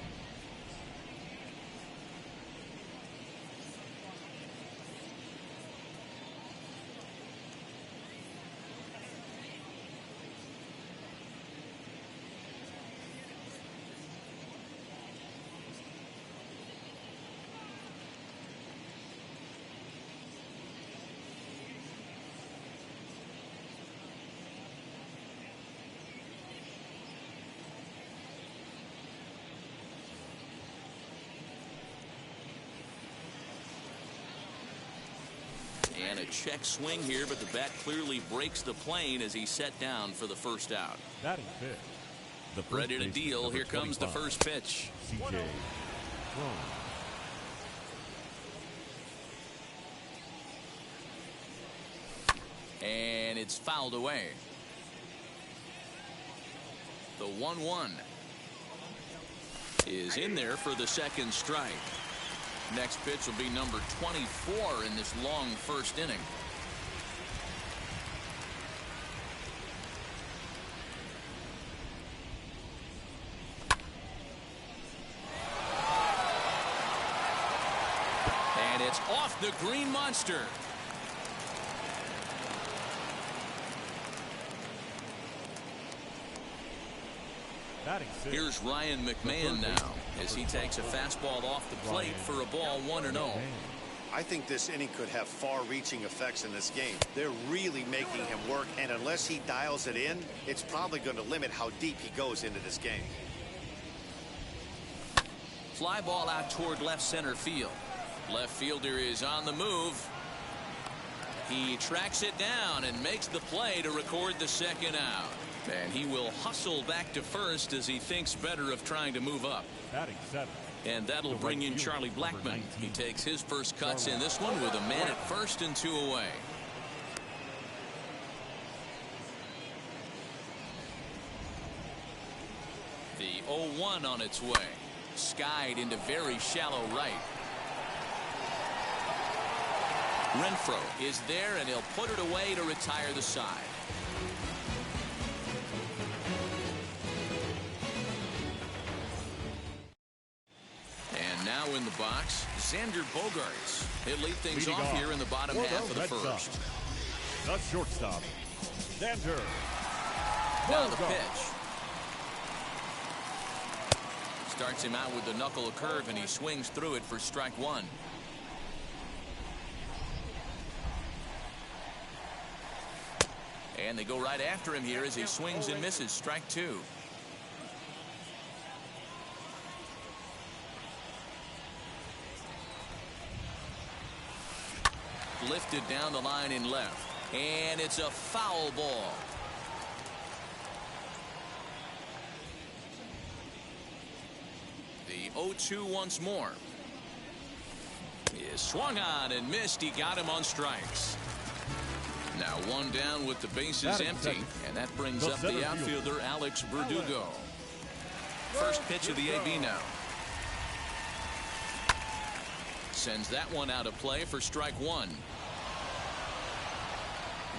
And a check swing here, but the bat clearly breaks the plane as he's set down for the first out. Batting fifth. Ready to deal. Here comes the first pitch. CJ And it's fouled away. The 1-1 is in there for the second strike. Next pitch will be number 24 in this long first inning. And it's off the green monster. Here's Ryan McMahon now as he takes a fastball off the plate for a ball 1-0. I think this inning could have far-reaching effects in this game. They're really making him work, and unless he dials it in, it's probably going to limit how deep he goes into this game. Fly ball out toward left center field. Left fielder is on the move. He tracks it down and makes the play to record the second out. And he will hustle back to first as he thinks better of trying to move up. Batting 7. And that'll bring in Charlie Blackmon. He takes his first cuts in this one with a man at first and 2 away. The 0-1 on its way. Skied into very shallow right. Renfroe is there, and he'll put it away to retire the side. And now in the box, Xander Bogaerts. He'll lead things off here in the bottom half of the first. The shortstop, Xander. Now the pitch. Starts him out with the knuckle curve, and he swings through it for strike 1. And they go right after him here as he swings and misses. Strike 2. Lifted down the line in left. And it's a foul ball. The 0-2 once more. He is swung on and missed. He got him on strikes. Now one down with the bases empty, and that brings up the outfielder Alex Verdugo. First pitch of the AB now. Sends that one out of play for strike 1.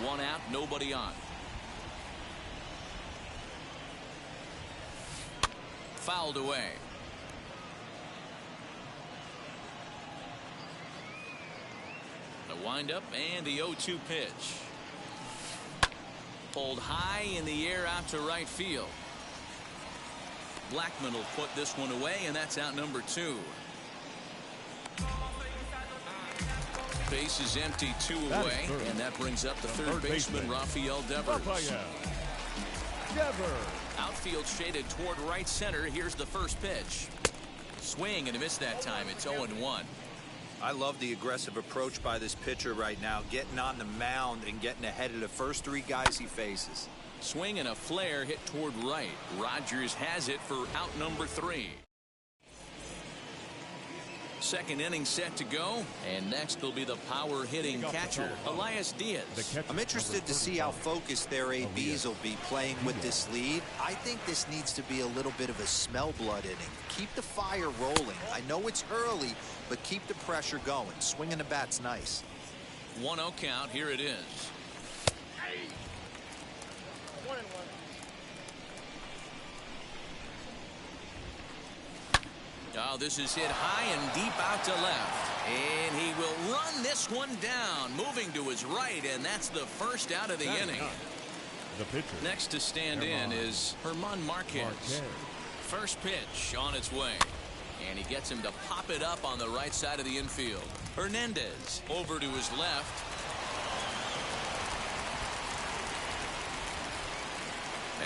1 out, nobody on. Fouled away. The windup and the 0-2 pitch. Pulled high in the air out to right field. Blackmon will put this one away, and that's out number 2. Base is empty, 2 away, and that brings up the third baseman, Rafael Devers. Outfield shaded toward right center. Here's the first pitch. Swing and a miss that time. It's 0-1. I love the aggressive approach by this pitcher right now, getting on the mound and getting ahead of the first 3 guys he faces. Swing and a flare hit toward right. Rogers has it for out number 3. Second inning set to go, and next will be the power hitting catcher, Elias Diaz. I'm interested to see how focused their ABs will be playing with this lead. I think this needs to be a little bit of a smell blood inning. Keep the fire rolling. I know it's early, but keep the pressure going. Swinging the bat's nice. 1-0 count. Here it is. 1-1. Oh, this is hit high and deep out to left. And he will run this one down, moving to his right, and that's the first out of the inning. The pitcher. Next to stand in is German Marquez. First pitch on its way. And he gets him to pop it up on the right side of the infield. Hernandez over to his left.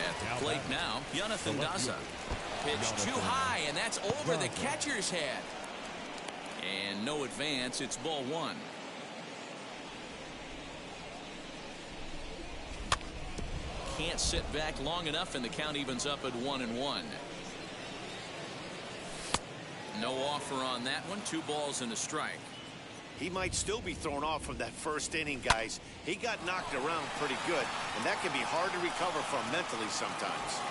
At the plate now, Jonathan Daza. Pitch too high, and that's over the catcher's head. And no advance. It's ball 1. Can't sit back long enough, and the count evens up at 1-1. No offer on that one. 2 balls and a strike. He might still be thrown off from that first inning, guys. He got knocked around pretty good, and that can be hard to recover from mentally sometimes.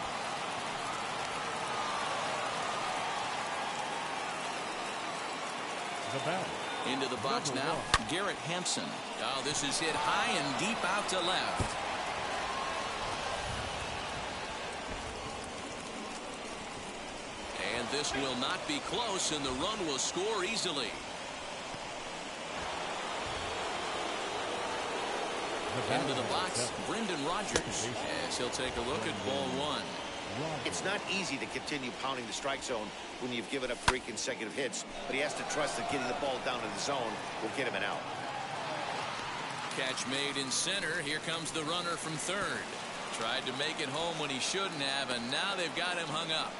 Into the box now, Garrett Hampson. Oh, this is hit high and deep out to left. And this will not be close, and the run will score easily. Into the box, Brendan Rodgers, as he'll take a look at ball 1. It's not easy to continue pounding the strike zone when you've given up 3 consecutive hits, but he has to trust that getting the ball down in the zone will get him an out. Catch made in center. Here comes the runner from third. Tried to make it home when he shouldn't have, and now they've got him hung up.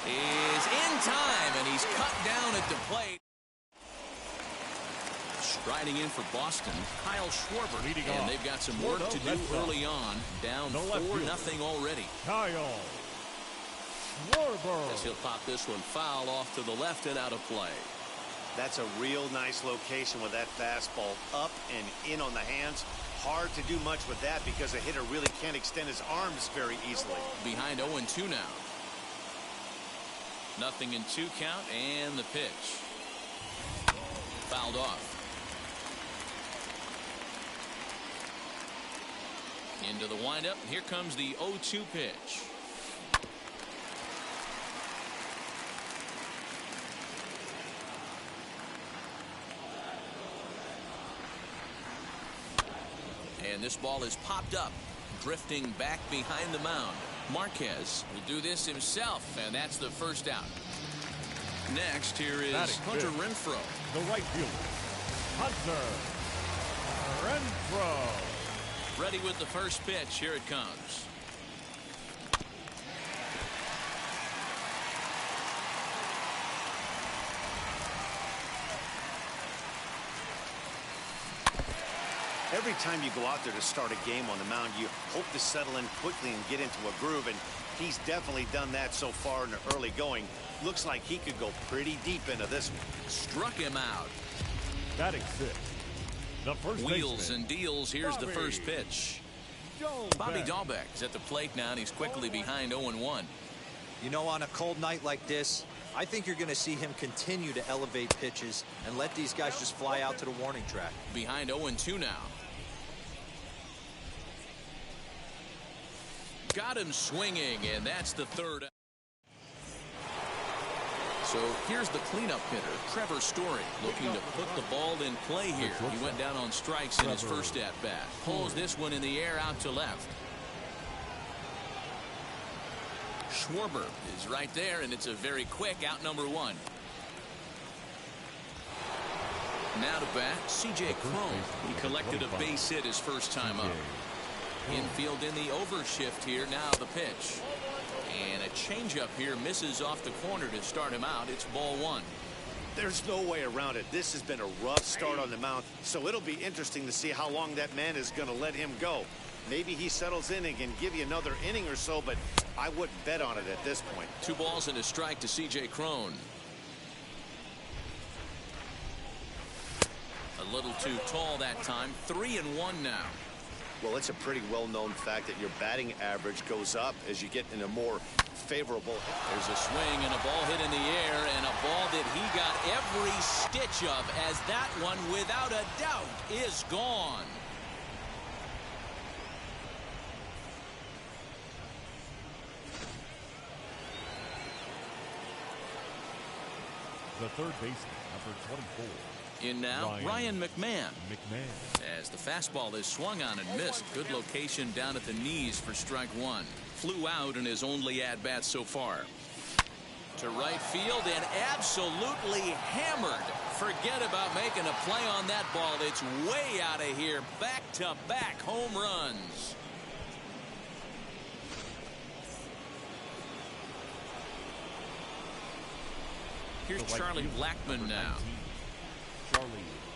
Is in time, and he's cut down at the plate. Striding in for Boston, Kyle Schwarber. And they've got some work to do early on. Down 4-0 already. Kyle Schwarber. As he'll pop this one foul off to the left and out of play. That's a real nice location with that fastball up and in on the hands. Hard to do much with that because a hitter really can't extend his arms very easily. Behind 0-2 now. 0-2 count, and the pitch. Fouled off. Into the windup. Here comes the 0-2 pitch. And this ball is popped up, drifting back behind the mound. Marquez will do this himself, and that's the first out. Next, here is Hunter Renfroe. The right fielder, Hunter Renfroe. Ready with the first pitch. Here it comes. Every time you go out there to start a game on the mound, you hope to settle in quickly and get into a groove, and he's definitely done that so far in the early going. Looks like he could go pretty deep into this one. Struck him out. Batting sixth. The first Wheels baseman, and deals. Here's Bobby the first pitch. Bobby Dahlbeck is at the plate now, and he's quickly behind 0-1. You know, on a cold night like this, I think you're going to see him continue to elevate pitches and let these guys just fly out to the warning track. Behind 0-2 now. Got him swinging, and that's the third. So here's the cleanup hitter, Trevor Story, looking to put the ball in play here. He went down on strikes in his first at-bat. Pulls this one in the air out to left. Schwarber is right there, and it's a very quick out number 1. Now to bat, C.J. Crone. He collected a base hit his first time up. Infield in the overshift here. Now the pitch. And a changeup here misses off the corner to start him out. It's ball 1. There's no way around it. This has been a rough start on the mound, so it'll be interesting to see how long that man is going to let him go. Maybe he settles in and can give you another inning or so, but I wouldn't bet on it at this point. 2 balls and a strike to C.J. Crone. A little too tall that time. 3-1 now. Well, it's a pretty well-known fact that your batting average goes up as you get in a more favorable. There's a swing and a ball hit in the air, and a ball that he got every stitch of, as that one, without a doubt, is gone. The third baseman, number 24. In now, Ryan McMahon. McMahon. As the fastball is swung on and missed. Good location down at the knees for strike 1. Flew out in his only at-bat so far. To right field and absolutely hammered. Forget about making a play on that ball. It's way out of here. Back-to-back home runs. Here's Charlie Blackmon now.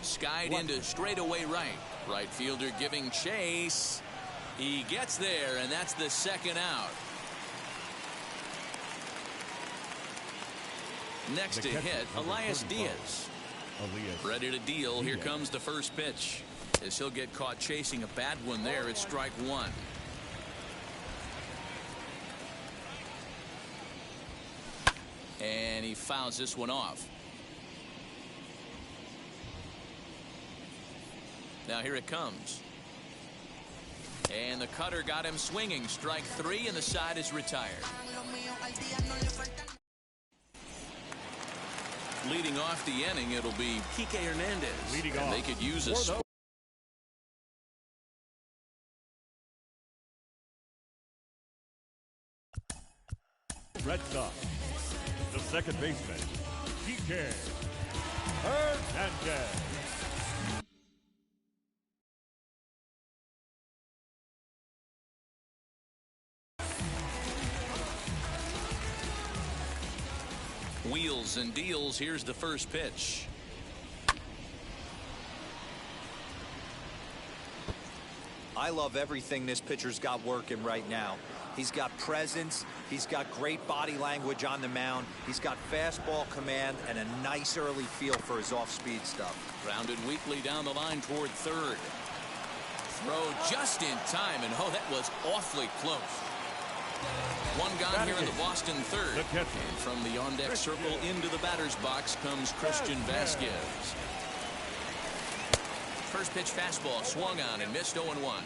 Skied into straightaway right. Right fielder giving chase. He gets there, and that's the second out. Next to hit, Elias Diaz. Ready to deal. Here comes the first pitch. As he'll get caught chasing a bad one there, it's strike 1. And he fouls this one off. Now here it comes. And the cutter got him swinging. Strike 3, and the side is retired. Leading off the inning, it'll be Kike Hernandez. And they could use a the second baseman, Kike Hernandez. Wheels and deals. Here's the first pitch. I love everything this pitcher's got working right now. He's got presence. He's got great body language on the mound. He's got fastball command and a nice early feel for his off-speed stuff. Grounded weakly down the line toward third. Throw just in time, and oh, that was awfully close. One gone here in the Boston third. And from the on-deck circle into the batter's box comes Christian Vasquez. First pitch fastball swung on and missed 0-1.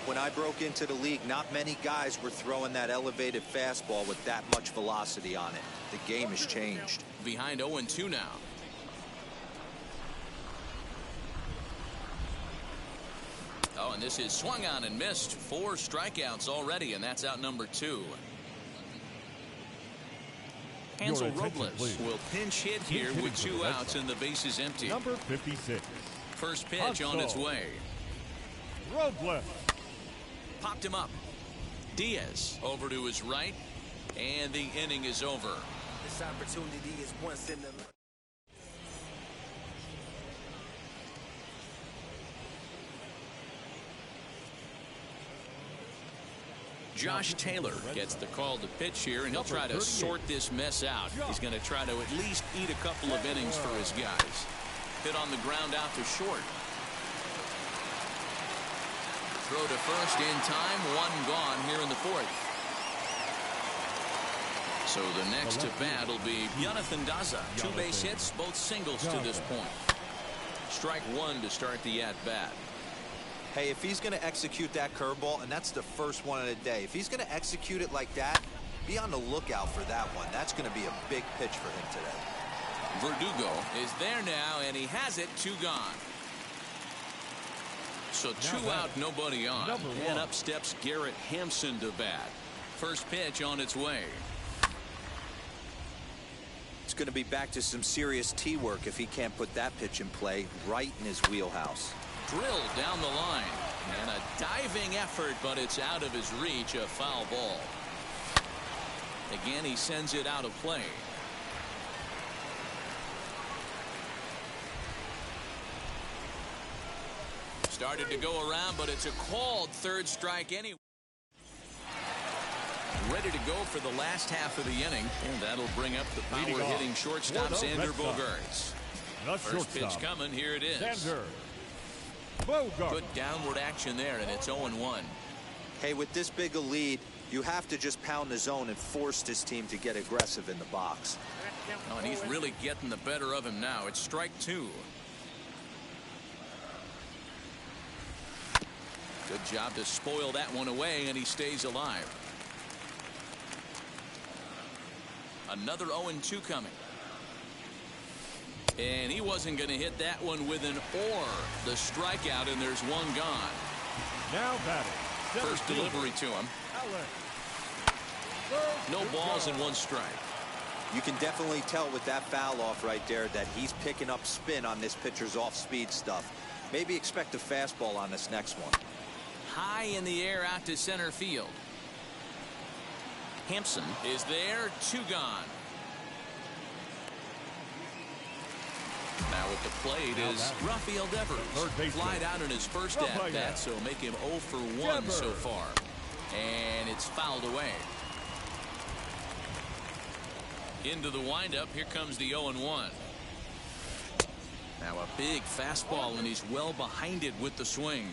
When I broke into the league, not many guys were throwing that elevated fastball with that much velocity on it. The game has changed. Behind 0-2 now. Oh, and this is swung on and missed. 4 strikeouts already, and that's out number 2. Hansel Robles will pinch hit here with 2 outs and the base is empty. Number 56. First pitch on its way. Robles. Popped him up. Diaz over to his right, and the inning is over. This opportunity is once in the... Josh Taylor gets the call to pitch here, and he'll try to sort this mess out. He's going to try to at least eat a couple of innings for his guys. Hit on the ground out to short. Throw to first in time. 1 gone here in the 4th. So the next to bat will be Jonathan Daza. 2 base hits, both singles to this point. Strike 1 to start the at-bat. Hey, if he's going to execute that curveball, and that's the first one of the day, if he's going to execute it like that, be on the lookout for that one. That's going to be a big pitch for him today. Verdugo is there now, and he has it. 2 gone. So 2 out, nobody on. And up steps Garrett Hampson to bat. First pitch on its way. It's going to be back to some serious tee work if he can't put that pitch in play right in his wheelhouse. Drilled down the line, and a diving effort, but it's out of his reach. A foul ball. Again, he sends it out of play. Started to go around, but it's a called 3rd strike anyway. Ready to go for the last half of the inning, and that'll bring up the power-hitting shortstop, Xander Bogaerts. First pitch coming, here it is. Xander Bogaerts. Good downward action there, and it's 0-1. Hey, with this big a lead, you have to just pound the zone and force this team to get aggressive in the box. Oh, and he's really getting the better of him now. It's strike 2. Good job to spoil that one away, and he stays alive. Another 0-2 coming. And he wasn't going to hit that one with an or. The strikeout, and there's 1 gone. Now batting. First delivery to him. No balls and 1 strike. You can definitely tell with that foul off right there that he's picking up spin on this pitcher's off-speed stuff. Maybe expect a fastball on this next one. High in the air out to center field. Hampson is there. 2 gone. Now at the plate is Rafael Devers. Flied out in his first at-bat, so make him 0 for 1 so far. And it's fouled away. Into the windup. Here comes the 0-1. Now a big fastball, and he's well behind it with the swing.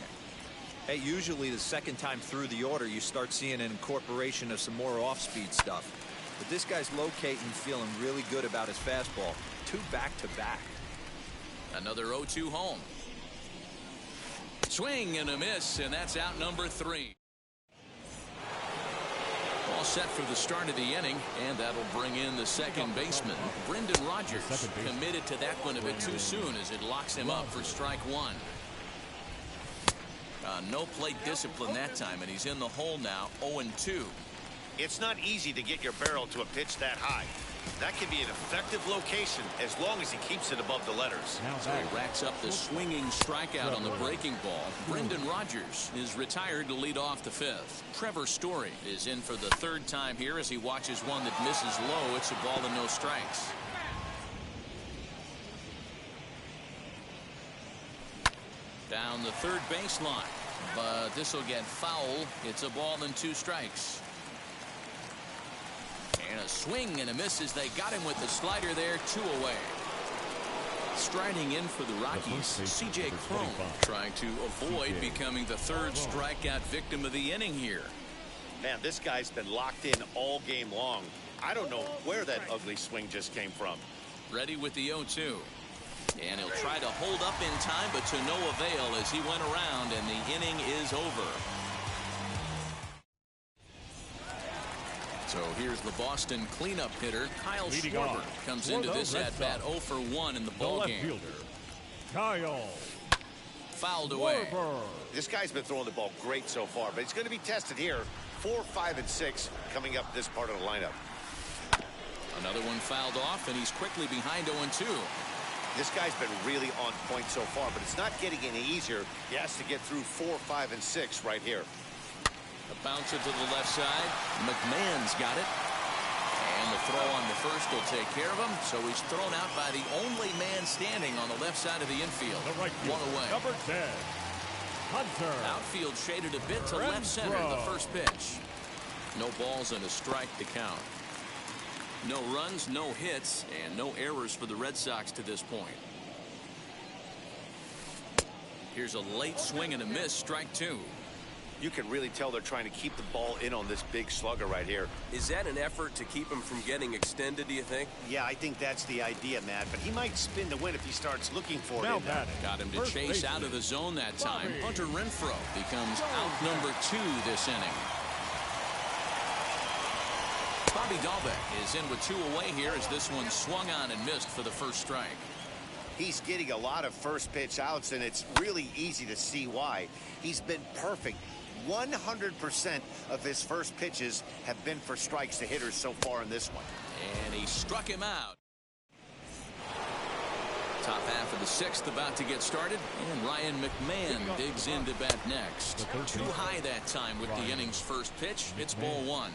Hey, usually the second time through the order, you start seeing an incorporation of some more off-speed stuff. But this guy's locating, feeling really good about his fastball. 2 back-to-back. Another 0-2 home. Swing and a miss, and that's out number 3. All set for the start of the inning, and that'll bring in the second baseman, Brendan Rodgers. Committed to that one a bit too soon as it locks him up for strike 1. No plate discipline that time, and he's in the hole now. 0-2. It's not easy to get your barrel to a pitch that high. That can be an effective location as long as he keeps it above the letters. So he racks up the swinging strikeout on the breaking ball. Brendan Rodgers is retired to lead off the fifth. Trevor Story is in for the third time here as he watches one that misses low. It's a ball and no strikes. Down the third baseline, but this will get foul. It's a ball and 2 strikes. And a swing and a miss as they got him with the slider there. 2 away. Striding in for the Rockies, C.J. Cron trying to avoid becoming the third strikeout victim of the inning here. Man, this guy's been locked in all game long. I don't know where that ugly swing just came from. Ready with the 0-2. And he'll try to hold up in time, but to no avail as he went around, and the inning is over. So here's the Boston cleanup hitter, Kyle Schwarber, comes into this at-bat 0 for 1 in the ballgame. Kyle. Fouled away. This guy's been throwing the ball great so far, but he's going to be tested here. 4, 5, and 6 coming up this part of the lineup. Another one fouled off, and he's quickly behind 0-2. This guy's been really on point so far, but it's not getting any easier. He has to get through 4, 5, and 6 right here. A bouncer to the left side. McMahon's got it. And the throw on the first will take care of him. So he's thrown out by the only man standing on the left side of the infield. The right field, 1 away. number 10, Hunter. Outfield shaded a bit to left center. The first pitch. No balls and a strike to count. No runs, no hits, and no errors for the Red Sox to this point. Here's a late swing and a miss. Strike 2. You can really tell they're trying to keep the ball in on this big slugger right here. Is that an effort to keep him from getting extended, do you think? Yeah, I think that's the idea, Matt. But he might spin the win if he starts looking for it. Got him to chase out of the zone that time. Hunter Renfroe becomes out number 2 this inning. Bobby Dahlbeck is in with 2 away here as this one swung on and missed for the first strike. He's getting a lot of first pitch outs, and it's really easy to see why. He's been perfect. 100% of his first pitches have been for strikes to hitters so far in this one. And he struck him out. Top half of the 6th about to get started, and Ryan McMahon digs in to bat next. Too high that time with the inning's first pitch. It's ball 1.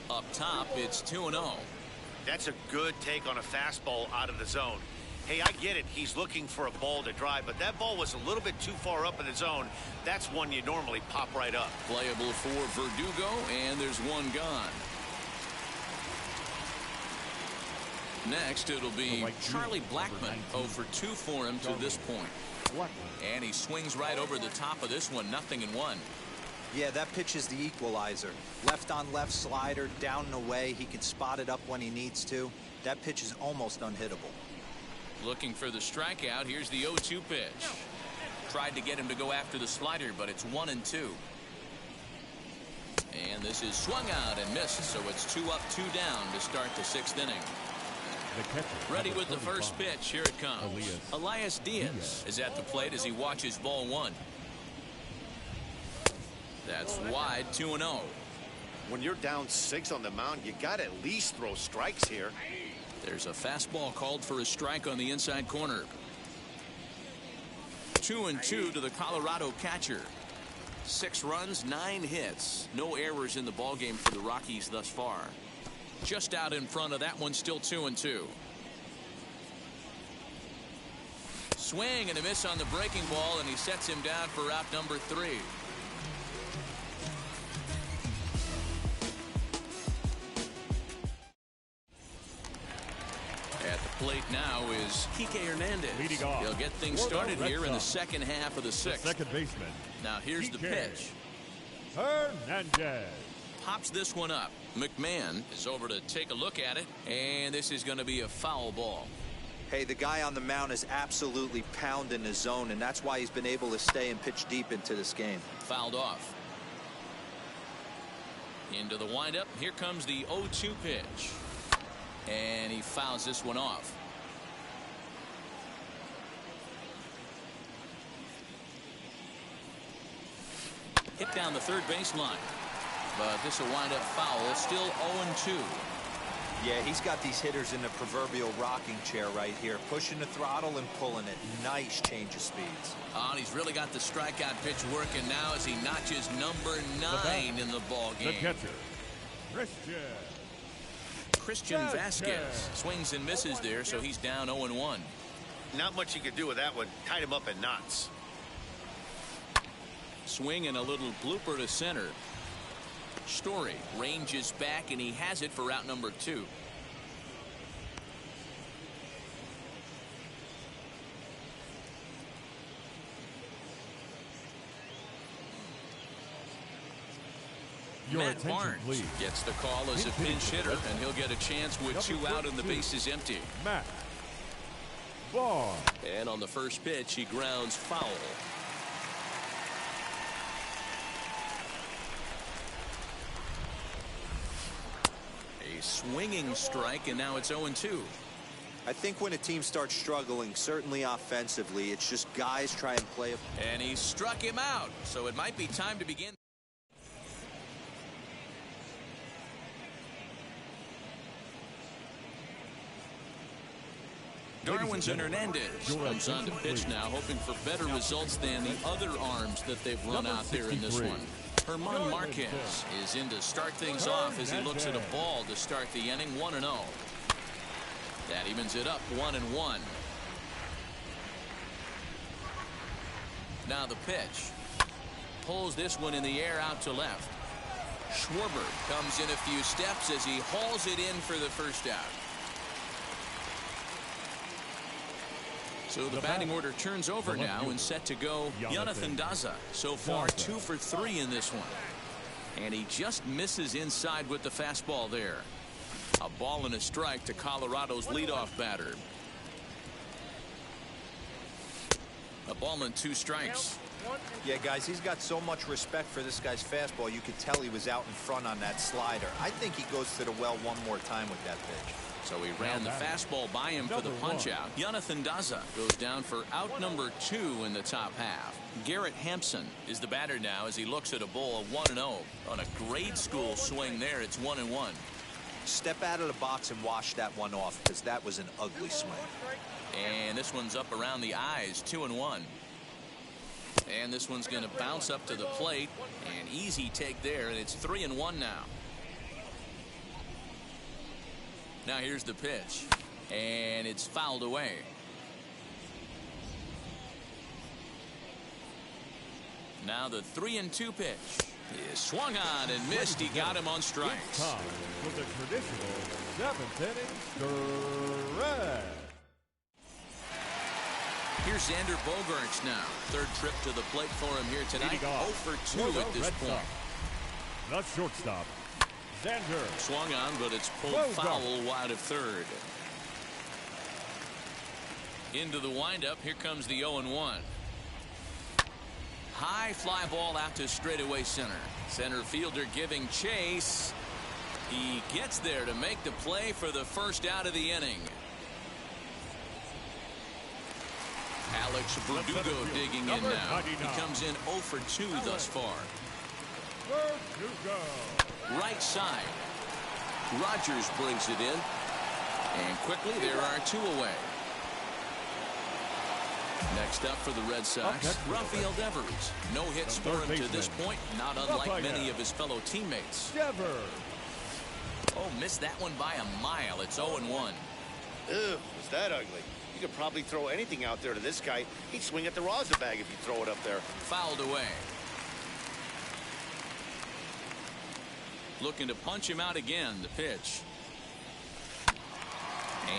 Up top, it's 2-0. That's a good take on a fastball out of the zone. Hey, I get it. He's looking for a ball to drive, but that ball was a little bit too far up in the zone. That's one you normally pop right up. Playable for Verdugo, and there's one gone. Next, it'll be Charlie Blackmon. 0 for 2 for him to this point. And he swings right over the top of this one. 0-1. Yeah, that pitch is the equalizer. Left on left slider, down and away. He can spot it up when he needs to. That pitch is almost unhittable. Looking for the strikeout. Here's the 0-2 pitch. Tried to get him to go after the slider, but it's 1-2. And this is swung out and missed, so it's 2 up, 2 down to start the 6th inning. Ready with the first pitch. Here it comes. Elias Diaz is at the plate as he watches ball 1. That's wide. 2-0. When you're down 6 on the mound, you got to at least throw strikes here. There's a fastball called for a strike on the inside corner. 2-2 to the Colorado catcher. 6 runs, 9 hits. No errors in the ballgame for the Rockies thus far. Just out in front of that one, still 2-2. Swing and a miss on the breaking ball, and he sets him down for out number 3. At the plate now is Kike Hernandez. He'll get things started here in the second half of the 6th. Second baseman. Now here's the pitch. Hernandez. Pops this one up. McMahon is over to take a look at it, and this is going to be a foul ball. Hey, the guy on the mound is absolutely pounding his zone, and that's why he's been able to stay and pitch deep into this game. Fouled off. Into the windup. Here comes the 0-2 pitch. And he fouls this one off. Hit down the third baseline. But this will wind up foul. Still 0-2. Yeah, he's got these hitters in the proverbial rocking chair right here, pushing the throttle and pulling it. Nice change of speeds. Oh, and he's really got the strikeout pitch working now as he notches number 9 in the ball game. The catcher, Christian Vasquez swings and misses there, so he's down 0-1. Not much you could do with that one. Tied him up in knots. Swing and a little blooper to center. Story ranges back, and he has it for out number 2. Matt Barnes gets the call as a pinch hitter, and he'll get a chance with 2 out and the bases empty. Matt Barnes. And on the first pitch, he grounds foul. A swinging strike, and now it's 0-2. I think when a team starts struggling, certainly offensively, it's just guys try and play. And he struck him out, so it might be time to begin. Darwinson Hernandez comes on to pitch now, hoping for better results than the other arms that they've run out there in this one. Herman Marquez is in to start things off as he looks at a ball to start the inning. 1-0. That evens it up 1-1. Now the pitch. Pulls this one in the air out to left. Schwarber comes in a few steps as he hauls it in for the first out. So the batting order turns over now and set to go Jonathan Daza. So far 2 for 3 in this one. And he just misses inside with the fastball there. A ball and a strike to Colorado's leadoff batter. A ball and 2 strikes. Yeah, guys, he's got so much respect for this guy's fastball. You could tell he was out in front on that slider. I think he goes to the well one more time with that pitch. So he ran the fastball by him for the punch-out. Jonathan Daza goes down for out number 2 in the top half. Garrett Hampson is the batter now as he looks at a ball of 1-0. On a grade school swing there, it's 1-1. Step out of the box and wash that one off, because that was an ugly swing. And this one's up around the eyes, 2-1. And this one's going to bounce up to the plate. An easy take there, and it's 3-1 now. Now here's the pitch, and it's fouled away. Now the 3-2 pitch is swung on and missed. He got him on strikes. Time for the traditional 7th inning stretch. Here's Xander Bogaerts now. 3rd trip to the plate for him here tonight. 0 for 2 at this point. The shortstop, Xander. Swung on, but it's pulled foul wide of 3rd. Into the windup. Here comes the 0-1. High fly ball out to straightaway center. Center fielder giving chase. He gets there to make the play for the first out of the inning. Alex Verdugo digging in now. He comes in 0 for 2 thus far. Right side. Rogers brings it in. And quickly there are 2 away. Next up for the Red Sox, Rafael Devers. No hits for him to this point, not unlike many of his fellow teammates. Oh, missed that one by a mile. It's 0-1. Ew, was that ugly? You could probably throw anything out there to this guy. He'd swing at the rosin bag if you throw it up there. Fouled away. Looking to punch him out again. The pitch.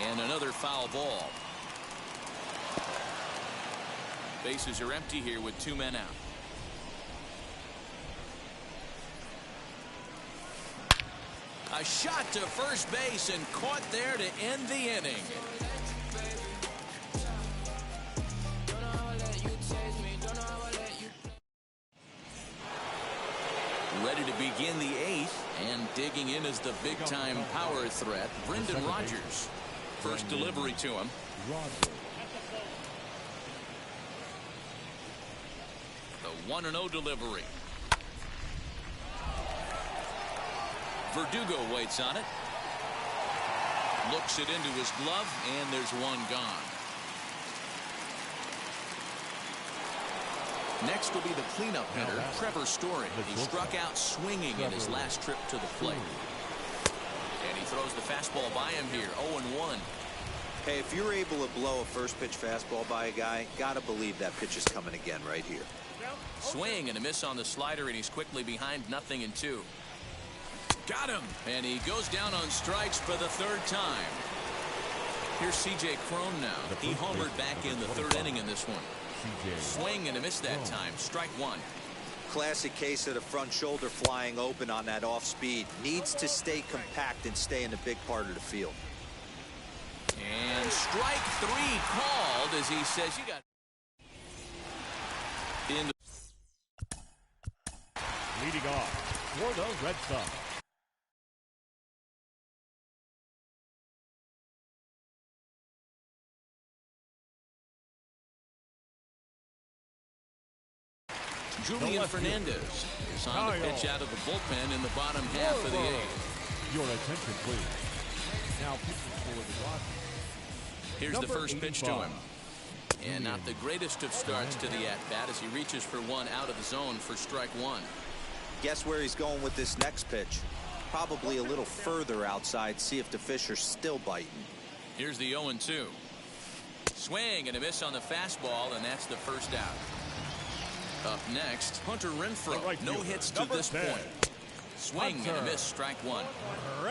And another foul ball. Bases are empty here with 2 men out. A shot to first base and caught there to end the inning. Ready to begin the 8th, and digging in is the big-time power threat, Brendan Rodgers. First delivery to him. The 1-0 delivery. Verdugo waits on it. Looks it into his glove, and there's one gone. Next will be the cleanup hitter, Trevor Story. He struck out swinging in his last trip to the plate. And he throws the fastball by him here, 0-1. Hey, if you're able to blow a first pitch fastball by a guy, gotta believe that pitch is coming again right here. Swing and a miss on the slider, and he's quickly behind 0-2. Got him, and he goes down on strikes for the third time. Here's C.J. Cron now. He homered back in the third inning in this one. Swing and a miss that time. Strike one. Classic case of the front shoulder flying open on that off speed. Needs to stay compact and stay in the big part of the field. And strike three called as he says, you got in. Leading off for the Red Sox. Julian Fernandez is on the pitch out of the bullpen in the bottom half of the eighth. Your attention, please. Now pitching for the Rockies. Here's the first pitch to him. And not the greatest of starts to the at-bat as he reaches for one out of the zone for strike one. Guess where he's going with this next pitch? Probably a little further outside. See if the fish are still biting. Here's the 0-2. Swing and a miss on the fastball, and that's the first out. Up next, Hunter Renfroe. No hits to this point. Swing and a miss, strike one.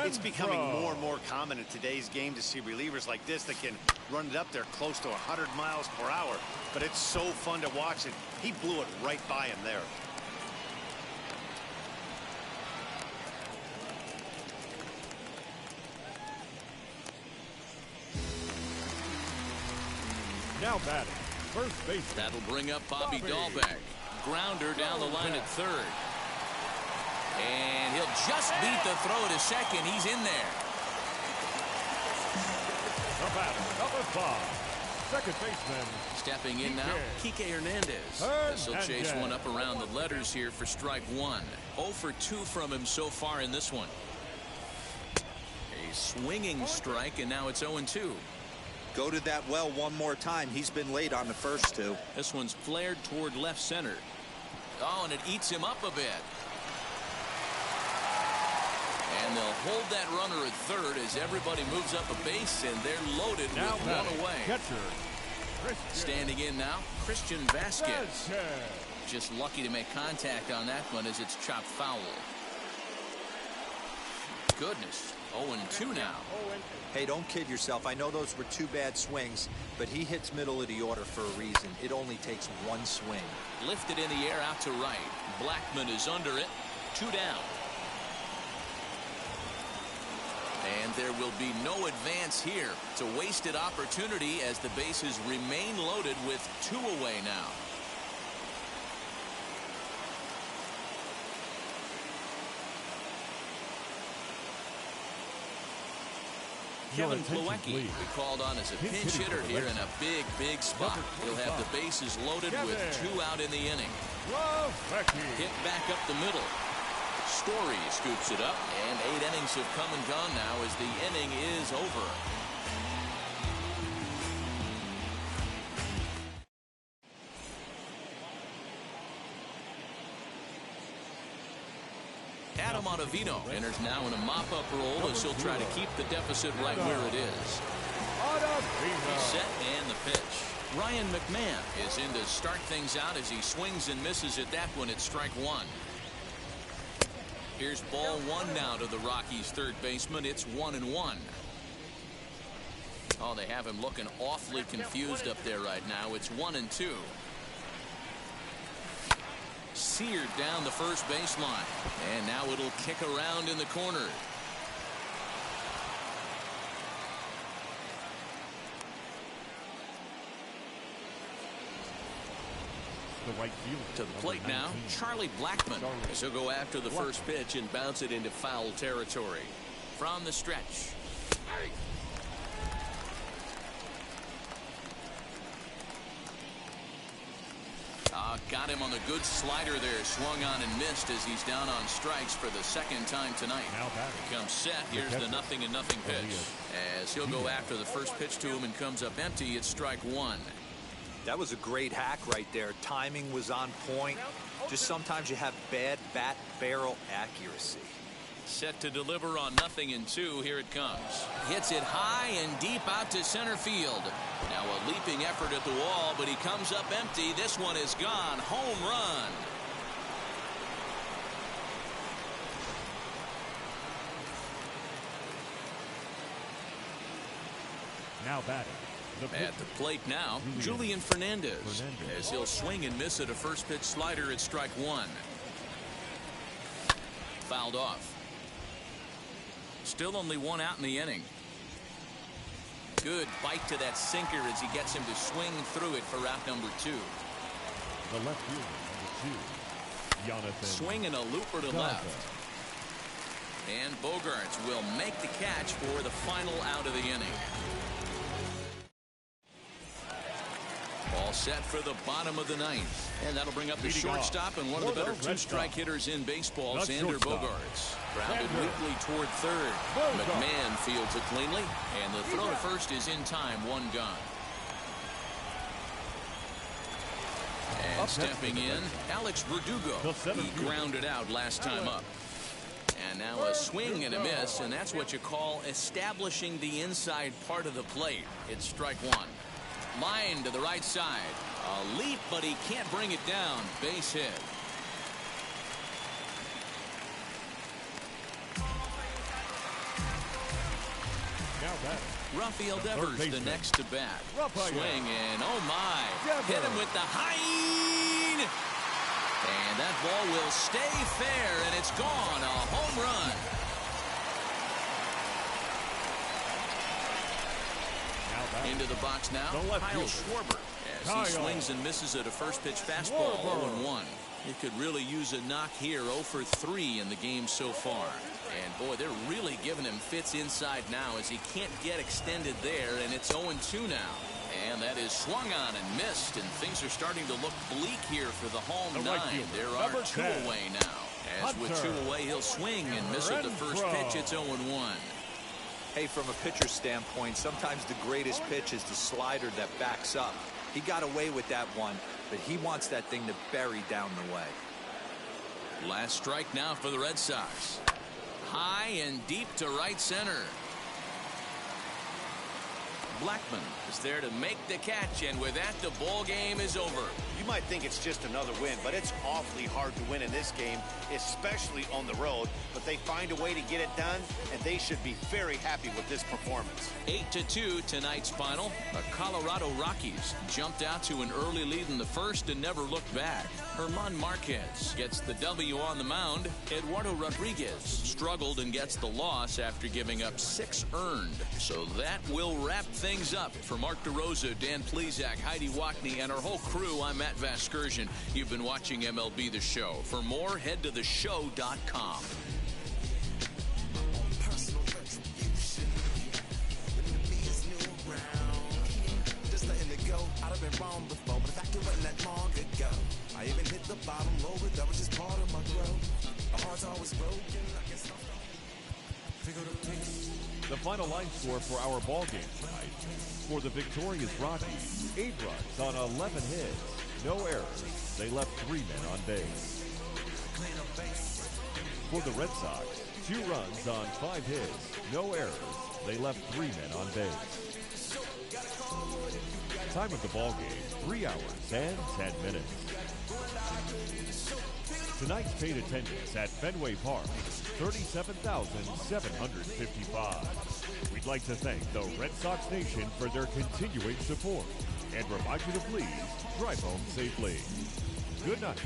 It's becoming more and more common in today's game to see relievers like this that can run it up there close to 100 miles per hour. But it's so fun to watch it. He blew it right by him there. Now batting, first base. That'll bring up Bobby Dahlbeck. Grounder down the line at third. And he'll just beat the throw to second. He's in there. The batter, number 5, second baseman. Stepping in now, Kike Hernandez. This will chase one up around the letters here for strike one. 0 for 2 from him so far in this one. A swinging strike, and now it's 0-2. Go to that well one more time. He's been late on the first two. This one's flared toward left center. Oh, and it eats him up a bit. And they'll hold that runner at third as everybody moves up a base, and they're loaded now with one away. Catcher, standing in now, Christian Vasquez. Just lucky to make contact on that one as it's chopped foul. Goodness, 0-2 now. Hey, don't kid yourself. I know those were 2 bad swings, but he hits middle of the order for a reason. It only takes one swing. Lifted in the air out to right. Blackman is under it. 2 down. And there will be no advance here. It's a wasted opportunity as the bases remain loaded with 2 away now. Kevin Plawecki we called on as a pinch hitter here in a big spot. He'll have the bases loaded with 2 out in the inning. Hit back up the middle. Story scoops it up, and 8 innings have come and gone now as the inning is over. Adam Ottavino enters now in a mop-up role as he'll try to keep the deficit right where it is. He's set and the pitch. Ryan McMahon is in to start things out as he swings and misses at that one at strike one. Here's ball one now to the Rockies' third baseman. It's 1-1. Oh, they have him looking awfully confused up there right now. It's 1-2. Seared down the first baseline. And now it'll kick around in the corner. To the plate now, Charlie Blackman. As he'll go after the first pitch and bounce it into foul territory. From the stretch. got him on the good slider there. Swung on and missed as he's down on strikes for the second time tonight. Now batting. Comes set. Here's the 0-0 pitch. As he'll go after the first pitch to him and comes up empty. It's strike one. That was a great hack right there. Timing was on point. Just sometimes you have bad bat barrel accuracy. Set to deliver on 0-2. Here it comes. Hits it high and deep out to center field. Now a leaping effort at the wall, but he comes up empty. This one is gone. Home run. Now batting. At the plate now, Julian Fernandez. As he'll swing and miss at a first pitch slider at strike one. Fouled off. Still only one out in the inning. Good bite to that sinker as he gets him to swing through it for out number two. The left fielder, number 2, Jonathan. Swinging a looper to left. And Bogaerts will make the catch for the final out of the inning. All set for the bottom of the ninth. And that'll bring up the shortstop and one of the better two-strike hitters in baseball, Xander Bogaerts. Grounded weakly toward third. McMahon fields it cleanly. And the throw to first is in time, one gone. And stepping in, Alex Verdugo. He grounded out last time up. And now a swing and a miss, and that's what you call establishing the inside part of the plate. It's strike one. Line to the right side. A leap, but he can't bring it down. Base hit. Now batting. Rafael Devers the next to bat. Swing and oh my. Hit him with the high. And that ball will stay fair, and it's gone. A home run. Into the box now, Kyle Schwarber, as he swings and misses at a first pitch fastball, 0-1. He could really use a knock here, 0 for 3 in the game so far. And boy, they're really giving him fits inside now as he can't get extended there, and it's 0-2 now. And that is swung on and missed, and things are starting to look bleak here for the home nine. There are 2 away now. As with 2 away, he'll swing and miss at the first pitch. It's 0-1. Hey, from a pitcher's standpoint, sometimes the greatest pitch is the slider that backs up. He got away with that one, but he wants that thing to bury down the way. Last strike now for the Red Sox. High and deep to right center. Blackman is there to make the catch, and with that, the ball game is over. You might think it's just another win, but it's awfully hard to win in this game, especially on the road. But they find a way to get it done, and they should be very happy with this performance. 8-2 tonight's final. The Colorado Rockies jumped out to an early lead in the first and never looked back. Herman Marquez gets the W on the mound. Eduardo Rodriguez struggled and gets the loss after giving up 6 earned. So that will wrap things up. For Mark DeRosa, Dan Plesac, Heidi Wackney, and our whole crew, I'm Matt Vasgersian. You've been watching MLB The Show. For more, head to theshow.com. I've been wrong before, but the fact it wasn't that long ago. I even hit the bottom low, but that was just part of my growth. My heart's always broken. I guess the final line score for our ball game tonight. For the victorious Rockies, 8 runs on 11 hits, no errors. They left 3 men on base. For the Red Sox, 2 runs on 5 hits, no errors. They left 3 men on base. Time of the ball game, 3 hours and 10 minutes. Tonight's paid attendance at Fenway Park, 37,755. We'd like to thank the Red Sox Nation for their continuing support and remind you to please drive home safely. Good night.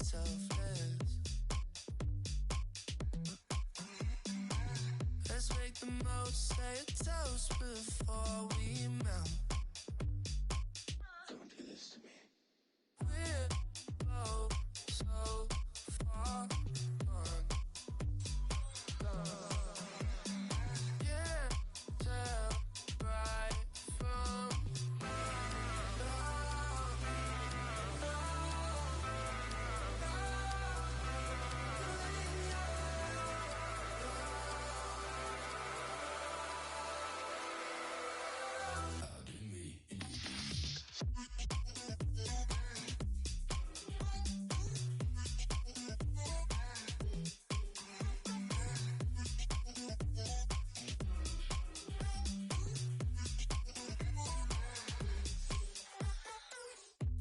selfless. Let's make the most, say a toast before we melt. Don't do this to me. We're both so far gone. Can't tell right from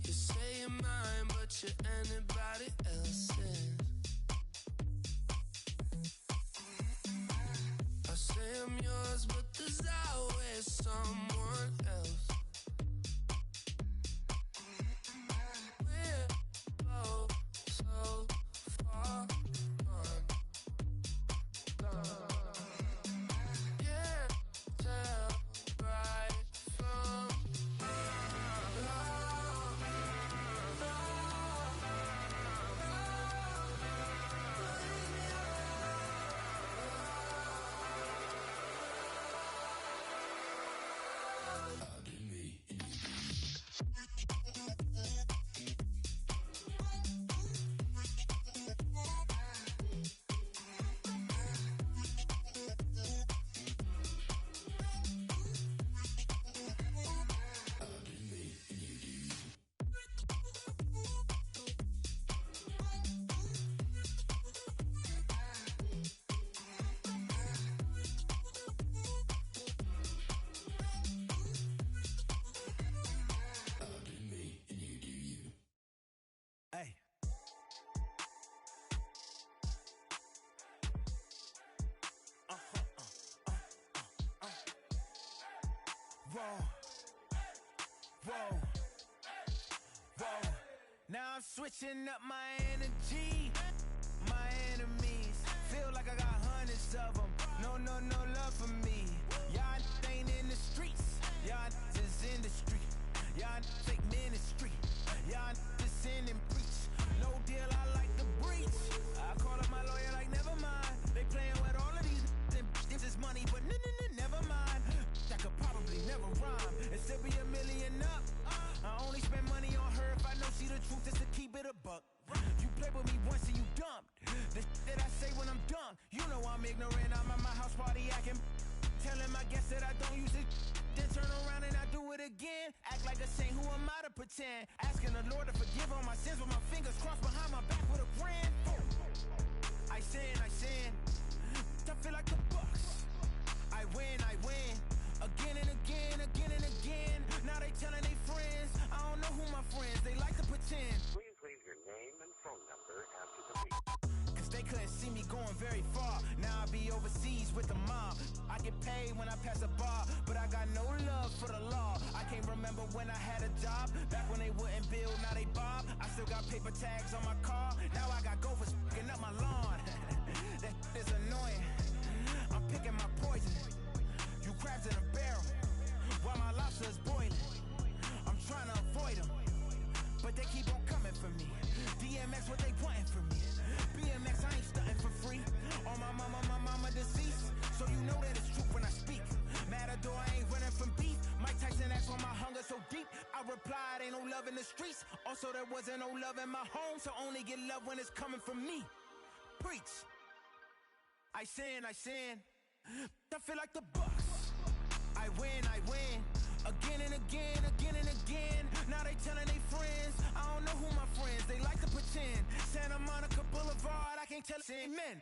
you say you're mine, but you're anybody else's. I say I'm yours, but there's always someone else. We're both so far gone. Can't tell right from Hey. Whoa. Whoa. Whoa. Now I'm switching up my energy. My enemies feel like I got hundreds of them. No love for me. Y'all ain't in the streets. Y'all is in the street. Y'all take ministry. Y'all just sin and preach. No deal, I like the breach. I call up my lawyer like, never mind. They playing with all of these. This is money, but never mind. I could probably never rhyme and still be $1 million up. I only spend money on her if I know she the truth, just to keep it a buck. You play with me once and you dumped. The that I say when I'm done, you know I'm ignorant. I'm at my house party acting, telling my guests that I don't use it. Then turn around and I do it again. Act like a saint, who am I to pretend? Asking the Lord to forgive all my sins with my fingers crossed behind my back with a grin. I sin. I feel like the Bucks. I win. Again and again. Now they telling they friends. I don't know who my friends, they like to pretend. Please leave your name and phone number after the beep. Cause they couldn't see me going very far. Now I be overseas with the mob. I get paid when I pass a bar, but I got no love for the law. I can't remember when I had a job. Back when they wouldn't build, now they bob. I still got paper tags on my car. Now I got gophers f***ing up my lawn. That is annoying. I'm picking my poison. You crabs in a barrel, while my lobster is boiling. I'm trying to avoid them, but they keep on coming for me. DMX, what they wanting from me? BMX, I ain't stunting for free. On my mama deceased, so you know that it's true when I speak. Matador, I ain't running from beef. Mike Tyson asked why my hunger so deep. I replied, ain't no love in the streets. Also, there wasn't no love in my home, so only get love when it's coming from me. Preach. I sin. I feel like the Bucks. I win. Again and again. Now they telling they friends. I don't know who my friends, they like to pretend. Santa Monica Boulevard, I can't tell. Amen.